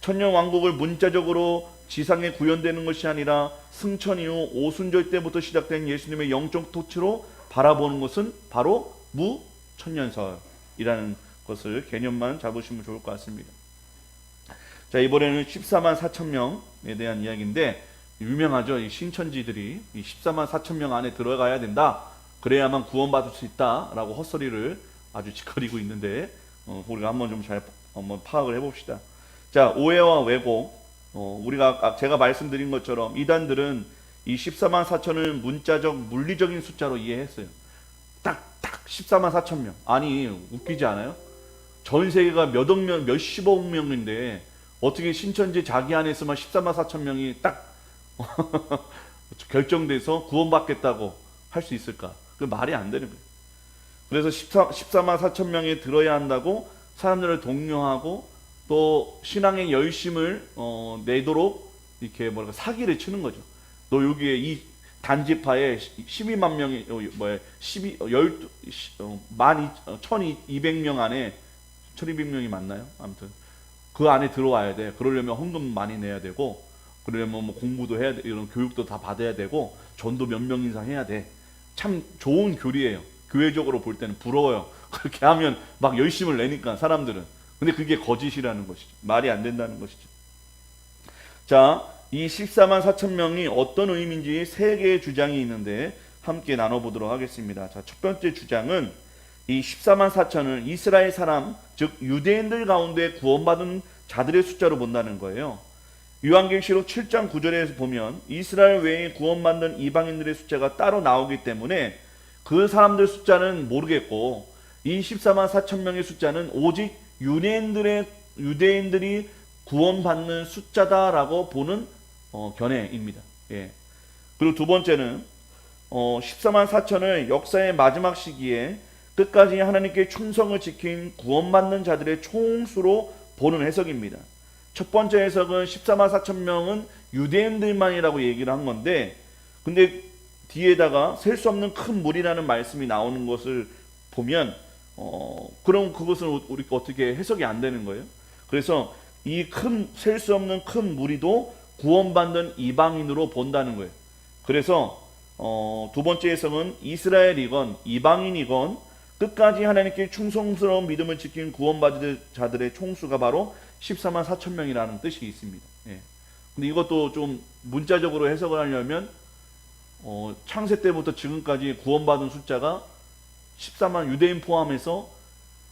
천년 왕국을 문자적으로 지상에 구현되는 것이 아니라 승천 이후 오순절 때부터 시작된 예수님의 영적 통치로 바라보는 것은 바로 무천년설이라는 것을 개념만 잡으시면 좋을 것 같습니다. 자, 이번에는 14만 4천 명에 대한 이야기인데 유명하죠. 이 신천지들이 이 14만 4천 명 안에 들어가야 된다. 그래야만 구원받을 수 있다라고 헛소리를 아주 짓거리고 있는데 우리가 한번 좀 잘 파악을 해봅시다. 자, 오해와 왜곡. 우리가 제가 말씀드린 것처럼 이단들은 이 14만 4천을 문자적 물리적인 숫자로 이해했어요. 딱 14만 4천 명. 아니, 웃기지 않아요? 전 세계가 몇억 명, 몇십억 명인데 어떻게 신천지 자기 안에서만 14만 4천 명이 딱 결정돼서 구원받겠다고 할 수 있을까? 그 말이 안 되는 거예요. 그래서 14만 4천 명에 들어야 한다고 사람들을 독려하고 또 신앙의 열심을 내도록 이렇게 사기를 치는 거죠. 너 여기에 단지파에 12만 명이 뭐야 12 12 1200명 안에 1200명이 맞나요? 아무튼 그 안에 들어와야 돼. 그러려면 헌금 많이 내야 되고, 그러려면 뭐 공부도 해야 돼. 이런 교육도 다 받아야 되고, 전도 몇 명 이상 해야 돼. 참 좋은 교리예요. 교회적으로 볼 때는 부러워요. 그렇게 하면 막 열심을 내니까 사람들은. 근데 그게 거짓이라는 것이죠. 말이 안 된다는 것이죠. 자, 이 14만 4천 명이 어떤 의미인지 세 개의 주장이 있는데 함께 나눠보도록 하겠습니다. 자, 첫 번째 주장은 이 14만 4천을 이스라엘 사람, 즉 유대인들 가운데 구원받은 자들의 숫자로 본다는 거예요. 요한계시록 7장 9절에서 보면 이스라엘 외에 구원받는 이방인들의 숫자가 따로 나오기 때문에 그 사람들 숫자는 모르겠고, 이 14만 4천 명의 숫자는 오직 유대인들이 구원받는 숫자다라고 보는 견해입니다. 예. 그리고 두 번째는 14만 4천을 역사의 마지막 시기에 끝까지 하나님께 충성을 지킨 구원받는 자들의 총수로 보는 해석입니다. 첫 번째 해석은 14만 4천 명은 유대인들만이라고 얘기를 한 건데, 근데 뒤에다가 셀 수 없는 큰 무리라는 말씀이 나오는 것을 보면 그럼 그것은 우리가 어떻게 해석이 안 되는 거예요. 그래서 이 셀 수 없는 큰 무리도 구원받는 이방인으로 본다는 거예요. 그래서 두 번째 해석은 이스라엘이건 이방인이건 끝까지 하나님께 충성스러운 믿음을 지킨 구원받은 자들의 총수가 바로 14만 4천 명이라는 뜻이 있습니다. 예. 근데 이것도 좀 문자적으로 해석을 하려면 창세 때부터 지금까지 구원받은 숫자가 14만 유대인 포함해서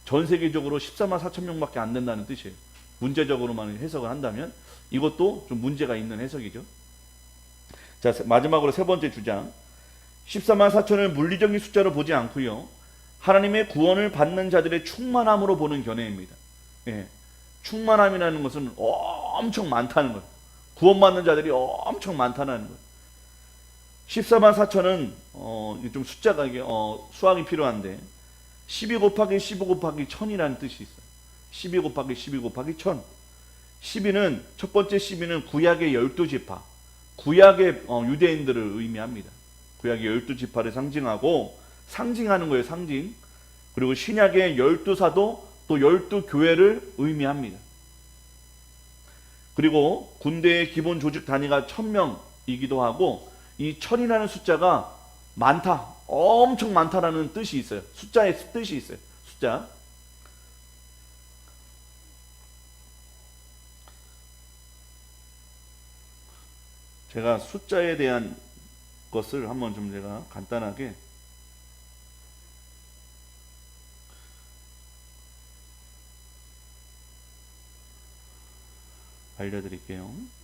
전 세계적으로 14만 4천 명밖에 안 된다는 뜻이에요. 문제적으로만 해석을 한다면 이것도 좀 문제가 있는 해석이죠. 자, 마지막으로 세 번째 주장. 14만 4천을 물리적인 숫자로 보지 않고요, 하나님의 구원을 받는 자들의 충만함으로 보는 견해입니다. 예. 충만함이라는 것은 엄청 많다는 거예요. 구원받는 자들이 엄청 많다는 거예요. 14만 4천은 좀 숫자가 이게 수학이 필요한데 12 곱하기 15 곱하기 1000이라는 뜻이 있어요. 12 곱하기 12 곱하기 1000. 12는 첫 번째 12는 구약의 12지파, 구약의 유대인들을 의미합니다. 구약의 12지파를 상징하는 거예요. 상징. 그리고 신약의 12사도 또 12교회를 의미합니다. 그리고 군대의 기본 조직 단위가 1000명이기도 하고, 이 1000이라는 숫자가 많다, 엄청 많다라는 뜻이 있어요. 숫자의 뜻이 있어요. 숫자. 제가 숫자에 대한 것을 한번 좀 제가 간단하게 알려드릴게요.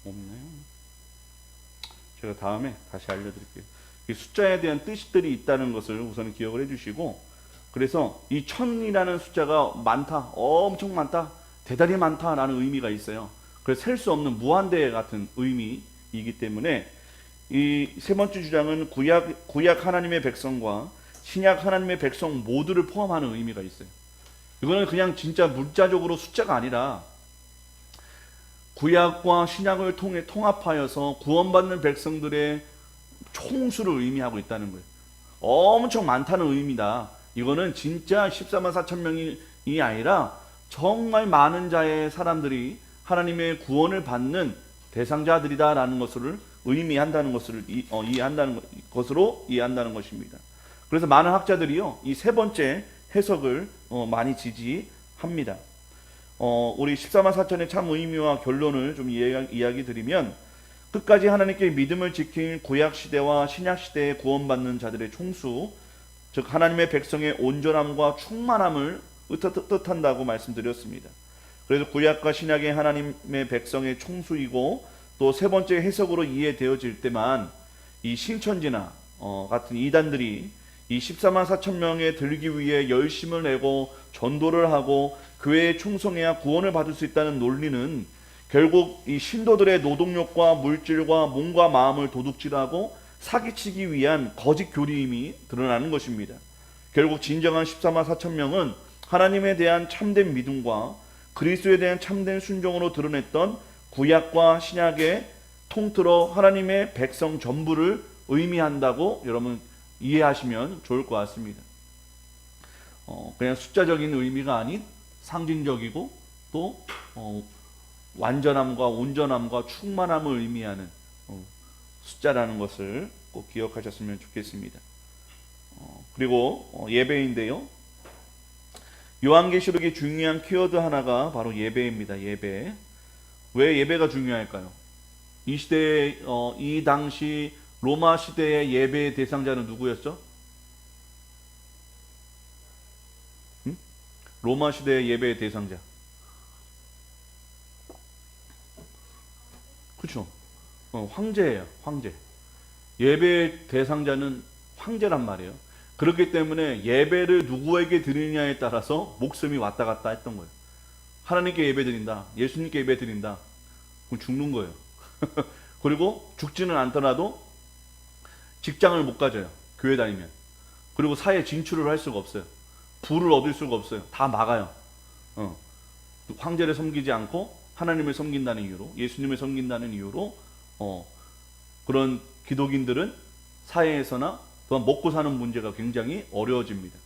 없네요. 제가 다음에 다시 알려드릴게요. 이 숫자에 대한 뜻들이 있다는 것을 우선 기억을 해주시고, 그래서 이 1000이라는 숫자가 많다, 엄청 많다, 대단히 많다라는 의미가 있어요. 그래서 셀 수 없는 무한대 같은 의미이기 때문에 이 세 번째 주장은 구약 하나님의 백성과 신약 하나님의 백성 모두를 포함하는 의미가 있어요. 이거는 그냥 진짜 문자적으로 숫자가 아니라 구약과 신약을 통해 통합하여서 구원받는 백성들의 총수를 의미하고 있다는 거예요. 엄청 많다는 의미다. 이거는 진짜 14만 4천 명이 아니라 정말 많은 자의 사람들이 하나님의 구원을 받는 대상자들이다라는 것을 의미한다는 것을 이해한다는 것입니다. 그래서 많은 학자들이요, 이 세 번째 해석을 많이 지지합니다. 우리 14만 4천의 참 의미와 결론을 좀 이야기 드리면, 끝까지 하나님께 믿음을 지킨 구약 시대와 신약 시대에 구원받는 자들의 총수, 즉 하나님의 백성의 온전함과 충만함을 뜻한다고 말씀드렸습니다. 그래서 구약과 신약의 하나님의 백성의 총수이고, 또 세 번째 해석으로 이해되어질 때만 이 신천지나 같은 이단들이 이 14만 4천 명에 들기 위해 열심을 내고 전도를 하고 교회에 충성해야 구원을 받을 수 있다는 논리는 결국 이 신도들의 노동력과 물질과 몸과 마음을 도둑질하고 사기치기 위한 거짓 교리임이 드러나는 것입니다. 결국 진정한 14만 4천 명은 하나님에 대한 참된 믿음과 그리스도에 대한 참된 순종으로 드러냈던 구약과 신약의 통틀어 하나님의 백성 전부를 의미한다고 여러분 이해하시면 좋을 것 같습니다. 그냥 숫자적인 의미가 아닌 상징적이고 또 완전함과 온전함과 충만함을 의미하는 숫자라는 것을 꼭 기억하셨으면 좋겠습니다. 그리고 예배인데요. 요한계시록의 중요한 키워드 하나가 바로 예배입니다. 예배. 왜 예배가 중요할까요? 이 시대에 이 당시 로마 시대의 예배의 대상자는 누구였죠? 로마 시대의 예배의 대상자. 그렇죠. 황제예요. 황제. 예배의 대상자는 황제란 말이에요. 그렇기 때문에 예배를 누구에게 드리느냐에 따라서 목숨이 왔다 갔다 했던 거예요. 하나님께 예배 드린다. 예수님께 예배 드린다. 그럼 죽는 거예요. 그리고 죽지는 않더라도 직장을 못 가져요. 교회 다니면. 그리고 사회 진출을 할 수가 없어요. 부를 얻을 수가 없어요. 다 막아요. 황제를 섬기지 않고 하나님을 섬긴다는 이유로, 예수님을 섬긴다는 이유로 그런 기독인들은 사회에서나 또한 먹고 사는 문제가 굉장히 어려워집니다.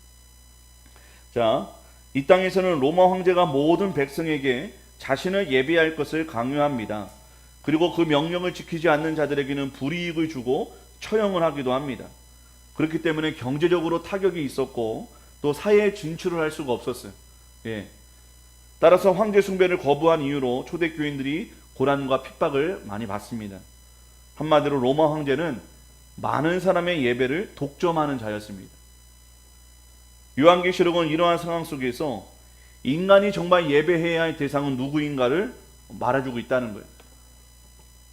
자, 이 땅에서는 로마 황제가 모든 백성에게 자신을 예배할 것을 강요합니다. 그리고 그 명령을 지키지 않는 자들에게는 불이익을 주고 처형을 하기도 합니다. 그렇기 때문에 경제적으로 타격이 있었고 또 사회에 진출을 할 수가 없었어요. 예. 따라서 황제 숭배를 거부한 이유로 초대교인들이 고난과 핍박을 많이 받습니다. 한마디로 로마 황제는 많은 사람의 예배를 독점하는 자였습니다. 요한계시록은 이러한 상황 속에서 인간이 정말 예배해야 할 대상은 누구인가를 말해주고 있다는 거예요.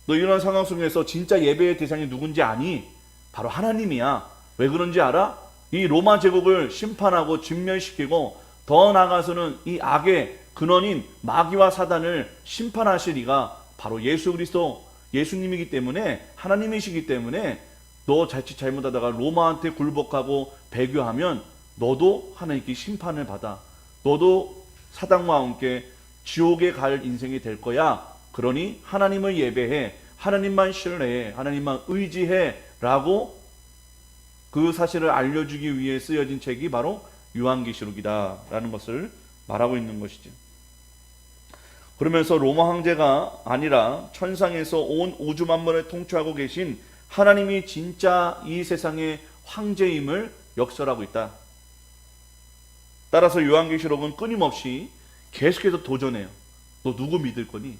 너 이런 상황 속에서 진짜 예배의 대상이 누군지 아니? 바로 하나님이야. 왜 그런지 알아? 이 로마 제국을 심판하고 진멸시키고 더 나아가서는 이 악의 근원인 마귀와 사단을 심판하실 이가 바로 예수 그리스도 예수님이기 때문에, 하나님이시기 때문에 너 자칫 잘못하다가 로마한테 굴복하고 배교하면 너도 하나님께 심판을 받아. 너도 사단과 함께 지옥에 갈 인생이 될 거야. 그러니 하나님을 예배해, 하나님만 신뢰해, 하나님만 의지해 라고 그 사실을 알려주기 위해 쓰여진 책이 바로 요한계시록이다 라는 것을 말하고 있는 것이죠. 그러면서 로마 황제가 아니라 천상에서 온 우주 만물을 통치하고 계신 하나님이 진짜 이 세상의 황제임을 역설하고 있다. 따라서 요한계시록은 끊임없이 계속해서 도전해요. 너 누구 믿을 거니?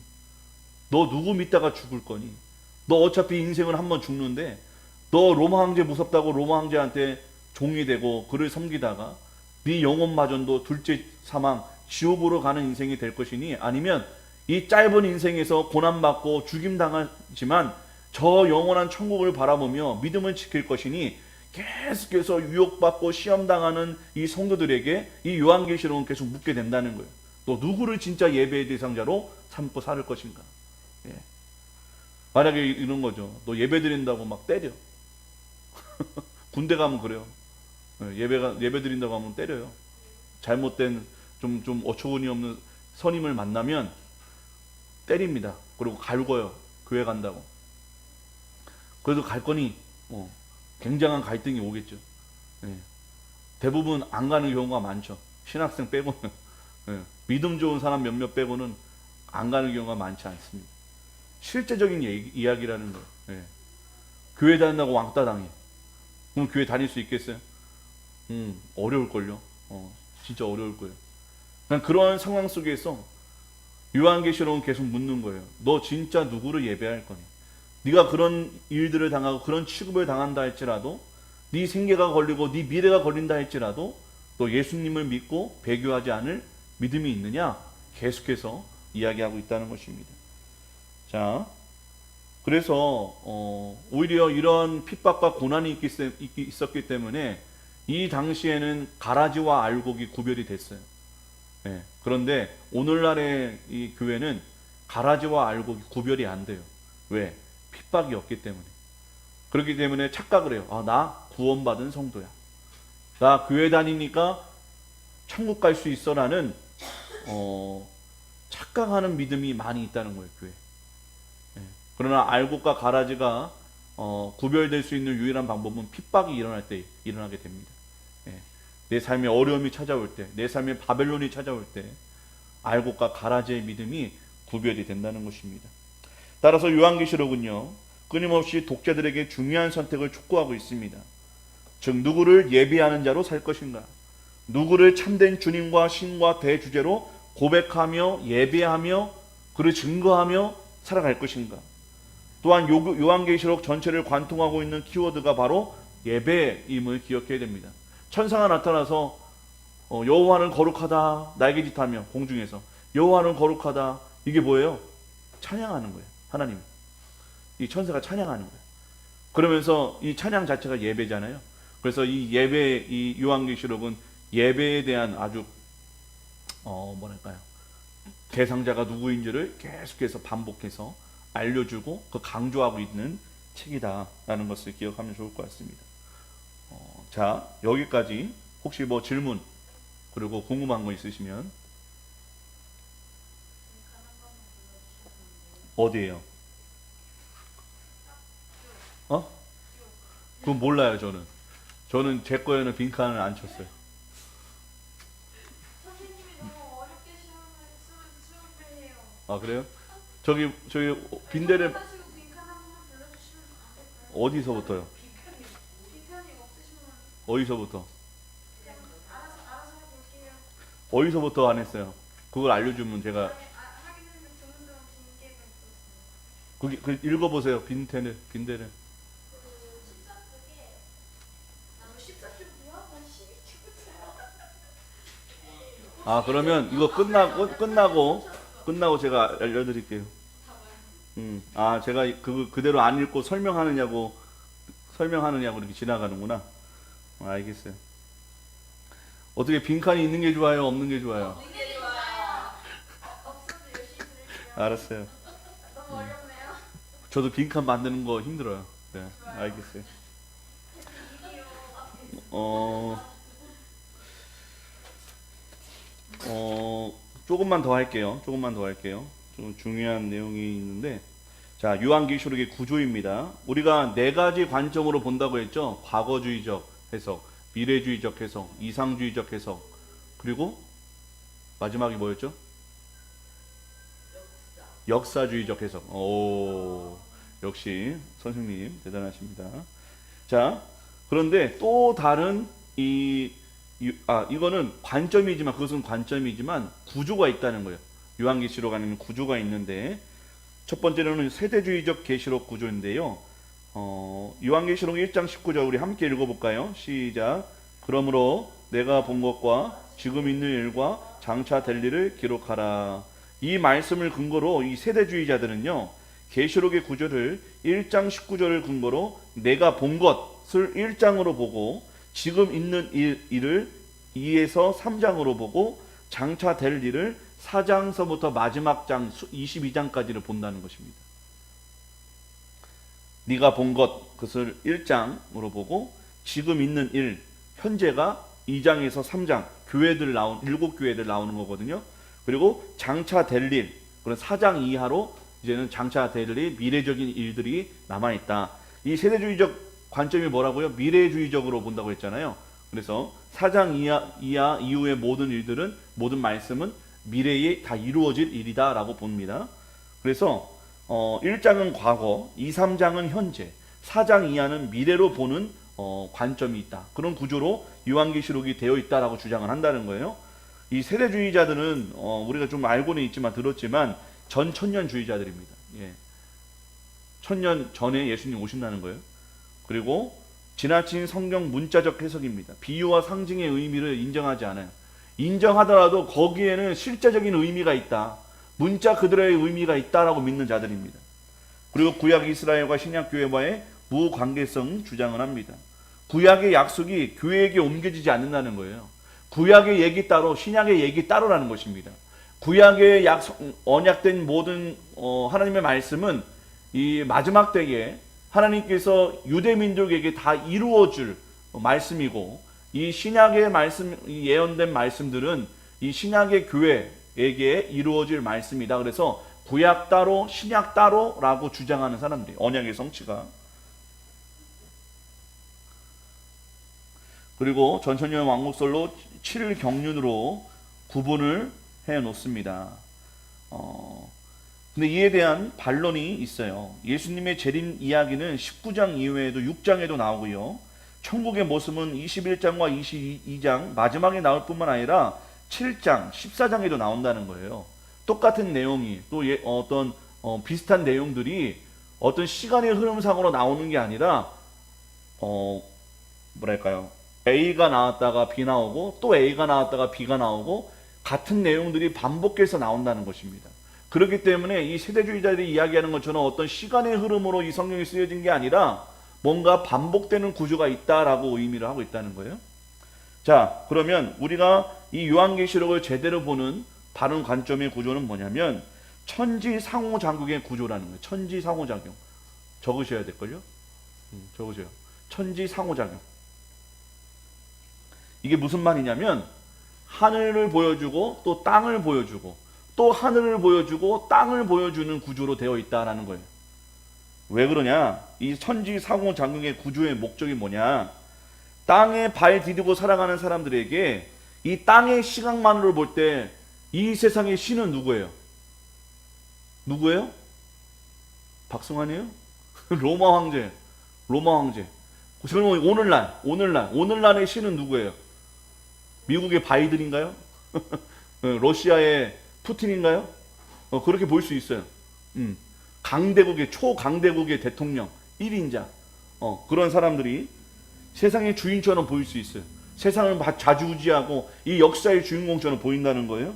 너 누구 믿다가 죽을 거니? 너 어차피 인생은 한번 죽는데 너 로마 황제 무섭다고 로마 황제한테 종이 되고 그를 섬기다가 네 영혼마저도 둘째 사망 지옥으로 가는 인생이 될 것이니, 아니면 이 짧은 인생에서 고난받고 죽임당하지만 저 영원한 천국을 바라보며 믿음을 지킬 것이니 계속해서 유혹받고 시험당하는 이 성도들에게 이 요한계시록은 계속 묻게 된다는 거예요. 너 누구를 진짜 예배의 대상자로 삼고 살 것인가? 예. 만약에 이런 거죠. 너 예배 드린다고 막 때려. 군대 가면 그래요. 예배 드린다고 하면 때려요. 잘못된 좀 어처구니 없는 선임을 만나면 때립니다. 그리고 갈궈요. 교회 간다고. 그래도 갈 거니 굉장한 갈등이 오겠죠. 예. 대부분 안 가는 경우가 많죠. 신학생 빼고는. 예. 믿음 좋은 사람 몇몇 빼고는 안 가는 경우가 많지 않습니다. 실제적인 이야기라는 거예요. 예. 교회 다닌다고 왕따 당해. 그럼 교회 다닐 수 있겠어요? 어려울걸요. 진짜 어려울 거예요. 그런 상황 속에서 요한계시록은 계속 묻는 거예요. 너 진짜 누구를 예배할 거니? 네가 그런 일들을 당하고 그런 취급을 당한다 할지라도, 네 생계가 걸리고 네 미래가 걸린다 할지라도 너 예수님을 믿고 배교하지 않을 믿음이 있느냐? 계속해서 이야기하고 있다는 것입니다. 자, 그래서 오히려 이런 핍박과 고난이 있었기 때문에 이 당시에는 가라지와 알곡이 구별이 됐어요. 예. 그런데 오늘날의 이 교회는 가라지와 알곡이 구별이 안 돼요. 왜? 핍박이 없기 때문에. 그렇기 때문에 착각을 해요. 아, 나 구원받은 성도야. 나 교회 다니니까 천국 갈 수 있어라는 착각하는 믿음이 많이 있다는 거예요, 교회. 예. 그러나 알곡과 가라지가 구별될 수 있는 유일한 방법은 핍박이 일어날 때 일어나게 됩니다. 예. 내 삶에 어려움이 찾아올 때, 내 삶에 바벨론이 찾아올 때 알곡과 가라지의 믿음이 구별이 된다는 것입니다. 따라서 요한계시록은요, 끊임없이 독자들에게 중요한 선택을 촉구하고 있습니다. 즉, 누구를 예비하는 자로 살 것인가? 누구를 참된 주님과 신과 대주제로 고백하며 예배하며 그를 증거하며 살아갈 것인가? 또한 요한계시록 전체를 관통하고 있는 키워드가 바로 예배임을 기억해야 됩니다. 천사가 나타나서 여호와는 거룩하다 날개짓하며 공중에서 여호와는 거룩하다, 이게 뭐예요? 찬양하는 거예요. 하나님, 이 천사가 찬양하는 거예요. 그러면서 이 찬양 자체가 예배잖아요. 그래서 이 예배, 이 요한계시록은 예배에 대한 아주 뭐랄까요, 대상자가 누구인지를 계속해서 반복해서 알려주고 그 강조하고 있는 책이다라는 것을 기억하면 좋을 것 같습니다. 자, 여기까지. 혹시 뭐 질문 그리고 궁금한 거 있으시면. 어디에요? 그건 몰라요. 저는 제 거에는 빈칸을 안 쳤어요. 선생님이 너무 어렵게 수업을 해요. 아, 그래요? 저기 빈대를 하시고 빈칸 한 번만 불러주시면 안 될까요? 어디서부터요? 빈칸이 없으시면 어디서부터? 그냥 알아서 해볼게요. 어디서부터 안 했어요? 그걸 알려주면 제가 하긴 했는데 듣는 동안 빈개가 있었어요. 그 읽어보세요. 빈대를. 그 14쪽에 나도 14쪽 뭐야? 난 12쪽부터요. 아, 그러면 이거 끝나고 제가 알려드릴게요. 아, 제가 그대로 안 읽고 설명하느냐고 이렇게 지나가는구나. 알겠어요. 어떻게 빈칸이 있는 게 좋아요? 없는 게 좋아요? 이게 좋아요. 없어도 열심히 들을게요. 알았어요. 너무 어렵네요. 저도 빈칸 만드는 거 힘들어요. 네, 알겠어요. 조금만 더 할게요. 좀 중요한 내용이 있는데, 자, 요한계시록의 구조입니다. 우리가 네 가지 관점으로 본다고 했죠. 과거주의적 해석, 미래주의적 해석, 이상주의적 해석, 그리고 마지막이 뭐였죠? 역사주의적 해석. 오, 역시 선생님 대단하십니다. 자, 그런데 또 다른 이거는 그것은 관점이지만 구조가 있다는 거예요. 요한계시록 안에는 구조가 있는데, 첫 번째로는 세대주의적 계시록 구조인데요. 요한계시록 1장 19절 우리 함께 읽어볼까요? 시작. 그러므로 내가 본 것과 지금 있는 일과 장차 될 일을 기록하라. 이 말씀을 근거로 이 세대주의자들은요, 계시록의 구조를 1장 19절을 근거로 내가 본 것을 1장으로 보고 지금 있는 일을 2에서 3장으로 보고 장차 될 일을 4장서부터 마지막 장 22장까지를 본다는 것입니다. 네가 본 그것을 1장으로 보고 지금 있는 일, 현재가 2장에서 3장, 일곱 교회들 나오는 거거든요. 그리고 장차 될 일, 그런 4장 이하로 이제는 장차 될 일, 미래적인 일들이 남아있다. 이 세대주의적 관점이 뭐라고요? 미래주의적으로 본다고 했잖아요. 그래서 4장 이하 이후의 모든 일들은, 모든 말씀은 미래에 다 이루어질 일이다 라고 봅니다. 그래서 1장은 과거, 2, 3장은 현재, 4장 이하는 미래로 보는 관점이 있다. 그런 구조로 요한계시록이 되어 있다라고 주장을 한다는 거예요. 이 세대주의자들은 우리가 좀 알고는 있지만 들었지만 전천년주의자들입니다. 예. 천년 전에 예수님 오신다는 거예요. 그리고 지나친 성경 문자적 해석입니다. 비유와 상징의 의미를 인정하지 않아요. 인정하더라도 거기에는 실제적인 의미가 있다. 문자 그대로의 의미가 있다라고 믿는 자들입니다. 그리고 구약 이스라엘과 신약 교회와의 무관계성 주장을 합니다. 구약의 약속이 교회에게 옮겨지지 않는다는 거예요. 구약의 얘기 따로, 신약의 얘기 따로라는 것입니다. 구약의 언약된 모든 하나님의 말씀은 이 마지막 때에 하나님께서 유대민족에게 다 이루어줄 말씀이고, 이 신약의 말씀, 이 예언된 말씀들은 이 신약의 교회에게 이루어질 말씀이다. 그래서 구약 따로 신약 따로라고 주장하는 사람들이, 언약의 성취가. 그리고 전천년 왕국설로 7일 경륜으로 구분을 해 놓습니다. 근데 이에 대한 반론이 있어요. 예수님의 재림 이야기는 19장 이후에도 6장에도 나오고요. 천국의 모습은 21장과 22장 마지막에 나올 뿐만 아니라 7장, 14장에도 나온다는 거예요. 똑같은 내용이, 또 어떤 비슷한 내용들이 어떤 시간의 흐름상으로 나오는 게 아니라 뭐랄까요, A가 나왔다가 B 나오고 또 A가 나왔다가 B가 나오고 같은 내용들이 반복해서 나온다는 것입니다. 그렇기 때문에 이 세대주의자들이 이야기하는 것처럼 어떤 시간의 흐름으로 이 성경이 쓰여진 게 아니라 뭔가 반복되는 구조가 있다라고 의미를 하고 있다는 거예요. 자, 그러면 우리가 이 요한계시록을 제대로 보는 바른 관점의 구조는 뭐냐면 천지상호작용의 구조라는 거예요. 천지상호작용. 적으셔야 될걸요? 적으세요. 천지상호작용. 이게 무슨 말이냐면 하늘을 보여주고 또 땅을 보여주고 또 하늘을 보여주고 땅을 보여주는 구조로 되어 있다라는 거예요. 왜 그러냐? 이 천지상호작용의 구조의 목적이 뭐냐? 땅에 발 디디고 살아가는 사람들에게 이 땅의 시각만으로 볼 때 이 세상의 신은 누구예요? 누구예요? 박승환이에요? 로마 황제. 로마 황제. 그러면 오늘날의 신은 누구예요? 미국의 바이든인가요? 러시아의 푸틴인가요? 그렇게 볼 수 있어요. 강대국의, 초강대국의 대통령 1인자. 그런 사람들이 세상의 주인처럼 보일 수 있어요. 세상을 좌지우지하고 이 역사의 주인공처럼 보인다는 거예요.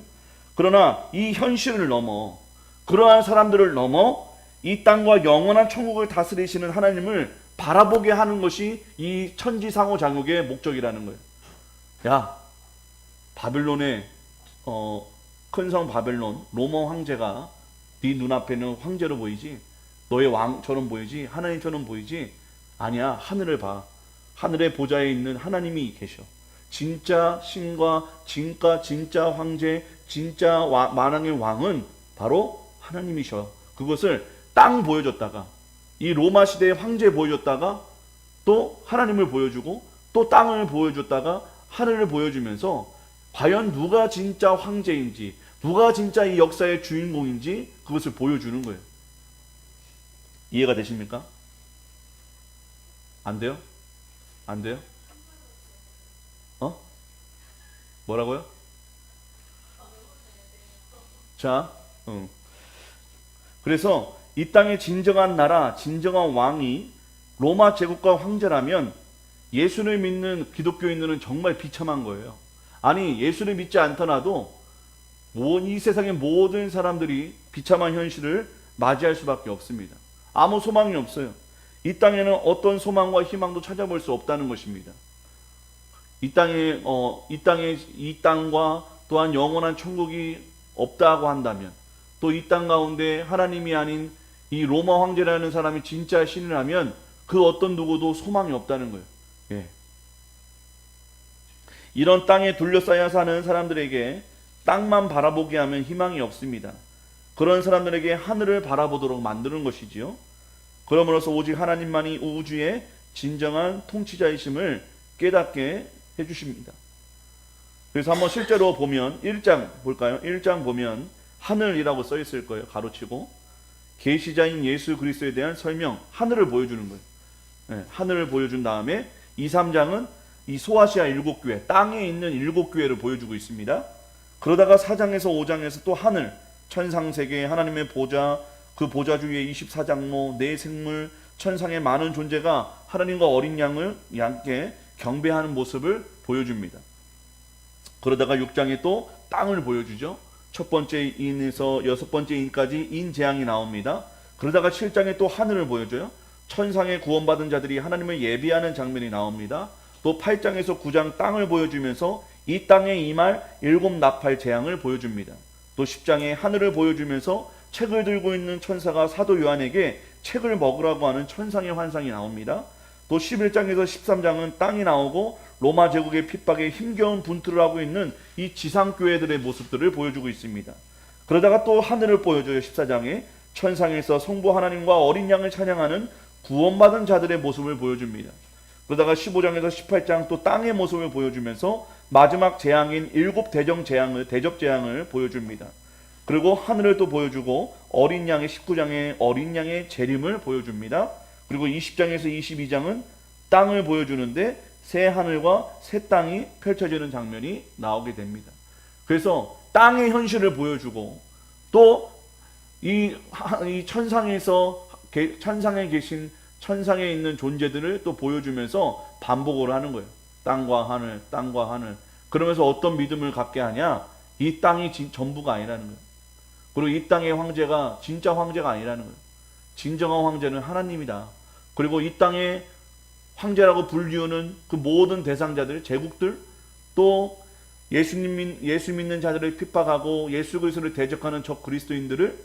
그러나 이 현실을 넘어, 그러한 사람들을 넘어 이 땅과 영원한 천국을 다스리시는 하나님을 바라보게 하는 것이 이 천지상호작용의 목적이라는 거예요. 야, 바빌론의 큰 성 바벨론 로마 황제가 네 눈앞에는 황제로 보이지, 너의 왕처럼 보이지, 하나님처럼 보이지? 아니야. 하늘을 봐. 하늘의 보좌에 있는 하나님이 계셔. 진짜 신과 진짜 황제, 진짜 만왕의 왕은 바로 하나님이셔. 그것을 땅 보여줬다가, 이 로마 시대의 황제 보여줬다가 또 하나님을 보여주고 또 땅을 보여줬다가 하늘을 보여주면서 과연 누가 진짜 황제인지, 누가 진짜 이 역사의 주인공인지 그것을 보여주는 거예요. 이해가 되십니까? 안 돼요? 안 돼요? 뭐라고요? 자, 그래서 이 땅의 진정한 나라, 진정한 왕이 로마 제국과 황제라면 예수를 믿는 기독교인들은 정말 비참한 거예요. 아니, 예수를 믿지 않더라도 이 세상의 모든 사람들이 비참한 현실을 맞이할 수밖에 없습니다. 아무 소망이 없어요. 이 땅에는 어떤 소망과 희망도 찾아볼 수 없다는 것입니다. 이 땅과 또한 영원한 천국이 없다고 한다면, 또 이 땅 가운데 하나님이 아닌 이 로마 황제라는 사람이 진짜 신이라면 그 어떤 누구도 소망이 없다는 거예요. 예. 이런 땅에 둘러싸여 사는 사람들에게 땅만 바라보게 하면 희망이 없습니다. 그런 사람들에게 하늘을 바라보도록 만드는 것이지요. 그러므로서 오직 하나님만이 우주의 진정한 통치자이심을 깨닫게 해주십니다. 그래서 한번 실제로 보면 1장 볼까요? 1장 보면 하늘이라고 써 있을 거예요. 가로치고 계시자인 예수 그리스도에 대한 설명, 하늘을 보여주는 거예요. 네, 하늘을 보여준 다음에 2, 3장은 이 소아시아 7교회, 땅에 있는 7교회를 보여주고 있습니다. 그러다가 4장에서 5장에서 또 하늘, 천상세계, 하나님의 보좌, 그 보좌 주위에 24장로, 네 생물, 천상의 많은 존재가 하나님과 어린 양을 양께 경배하는 모습을 보여줍니다. 그러다가 6장에 또 땅을 보여주죠. 첫 번째 인에서 여섯 번째 인까지 인재앙이 나옵니다. 그러다가 7장에 또 하늘을 보여줘요. 천상에 구원받은 자들이 하나님을 예비하는 장면이 나옵니다. 또 8장에서 9장 땅을 보여주면서 이 땅에 임할 7 나팔 재앙을 보여줍니다. 또 10장에 하늘을 보여주면서 책을 들고 있는 천사가 사도 요한에게 책을 먹으라고 하는 천상의 환상이 나옵니다. 또 11장에서 13장은 땅이 나오고 로마 제국의 핍박에 힘겨운 분투를 하고 있는 이 지상교회들의 모습들을 보여주고 있습니다. 그러다가 또 하늘을 보여줘요. 14장에 천상에서 성부 하나님과 어린 양을 찬양하는 구원받은 자들의 모습을 보여줍니다. 그러다가 15장에서 18장 또 땅의 모습을 보여주면서 마지막 재앙인 7 대접 재앙을 보여줍니다. 그리고 하늘을 또 보여주고 어린 양의 19장에 어린 양의 재림을 보여줍니다. 그리고 20장에서 22장은 땅을 보여주는데 새 하늘과 새 땅이 펼쳐지는 장면이 나오게 됩니다. 그래서 땅의 현실을 보여주고 또 이 천상에 계신 천상에 있는 존재들을 또 보여주면서 반복을 하는 거예요. 땅과 하늘, 땅과 하늘. 그러면서 어떤 믿음을 갖게 하냐? 이 땅이 전부가 아니라는 거예요. 그리고 이 땅의 황제가 진짜 황제가 아니라는 거예요. 진정한 황제는 하나님이다. 그리고 이 땅의 황제라고 불리우는 그 모든 대상자들, 제국들, 또 예수 믿는 자들을 핍박하고 예수 그리스도를 대적하는 적 그리스도를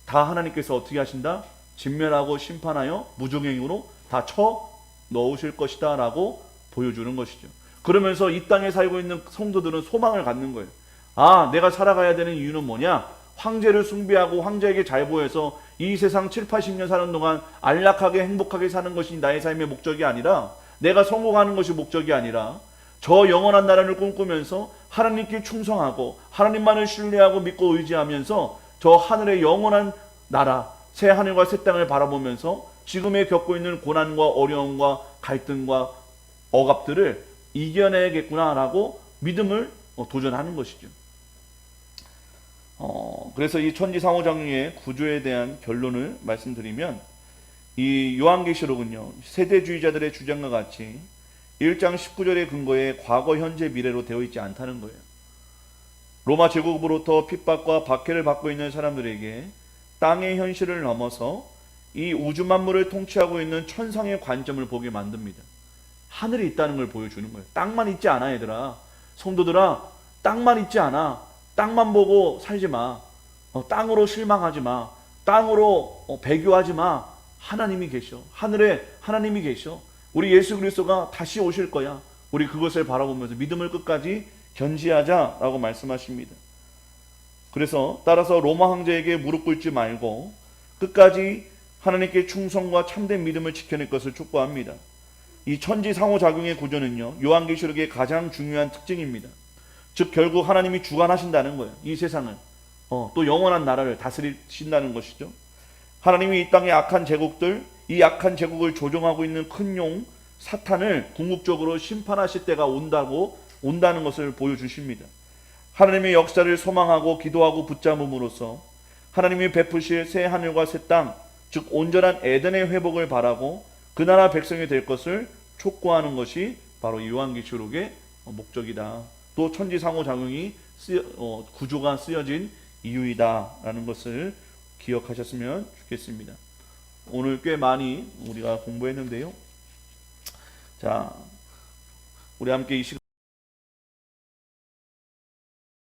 다 하나님께서 어떻게 하신다? 진멸하고 심판하여 무종행으로 다 쳐 넣으실 것이다 라고 보여주는 것이죠. 그러면서 이 땅에 살고 있는 성도들은 소망을 갖는 거예요. 아, 내가 살아가야 되는 이유는 뭐냐? 황제를 숭배하고 황제에게 잘 보여서 이 세상 7, 80년 사는 동안 안락하게 행복하게 사는 것이 나의 삶의 목적이 아니라, 내가 성공하는 것이 목적이 아니라 저 영원한 나라를 꿈꾸면서 하나님께 충성하고 하나님만을 신뢰하고 믿고 의지하면서 저 하늘의 영원한 나라, 새 하늘과 새 땅을 바라보면서 지금에 겪고 있는 고난과 어려움과 갈등과 억압들을 이겨내겠구나라고 믿음을 도전하는 것이죠. 그래서 이 천지상호작용의 구조에 대한 결론을 말씀드리면, 이 요한계시록은요, 세대주의자들의 주장과 같이 1장 19절의 근거에 과거, 현재, 미래로 되어 있지 않다는 거예요. 로마 제국으로부터 핍박과 박해를 받고 있는 사람들에게 땅의 현실을 넘어서 이 우주 만물을 통치하고 있는 천상의 관점을 보게 만듭니다. 하늘이 있다는 걸 보여주는 거예요. 땅만 있지 않아, 얘들아. 성도들아, 땅만 있지 않아. 땅만 보고 살지 마. 땅으로 실망하지 마. 땅으로 배교하지 마. 하나님이 계셔. 하늘에 하나님이 계셔. 우리 예수 그리스도가 다시 오실 거야. 우리 그것을 바라보면서 믿음을 끝까지 견지하자라고 말씀하십니다. 그래서 따라서 로마 황제에게 무릎 꿇지 말고 끝까지 하나님께 충성과 참된 믿음을 지켜낼 것을 촉구합니다. 이 천지 상호작용의 구조는요, 요한계시록의 가장 중요한 특징입니다. 즉 결국 하나님이 주관하신다는 거예요. 이 세상을 또 영원한 나라를 다스리신다는 것이죠. 하나님이 이 땅의 악한 제국들, 이 악한 제국을 조종하고 있는 큰 용 사탄을 궁극적으로 심판하실 때가 온다는 것을 보여주십니다. 하나님의 역사를 소망하고 기도하고 붙잡음으로써 하나님이 베푸실 새 하늘과 새 땅, 즉 온전한 에덴의 회복을 바라고 그 나라 백성이 될 것을 촉구하는 것이 바로 요한계시록의 목적이다. 또 천지상호작용이 구조가 쓰여진 이유이다라는 것을 기억하셨으면 좋겠습니다. 오늘 꽤 많이 우리가 공부했는데요. 자, 우리 함께 이 시간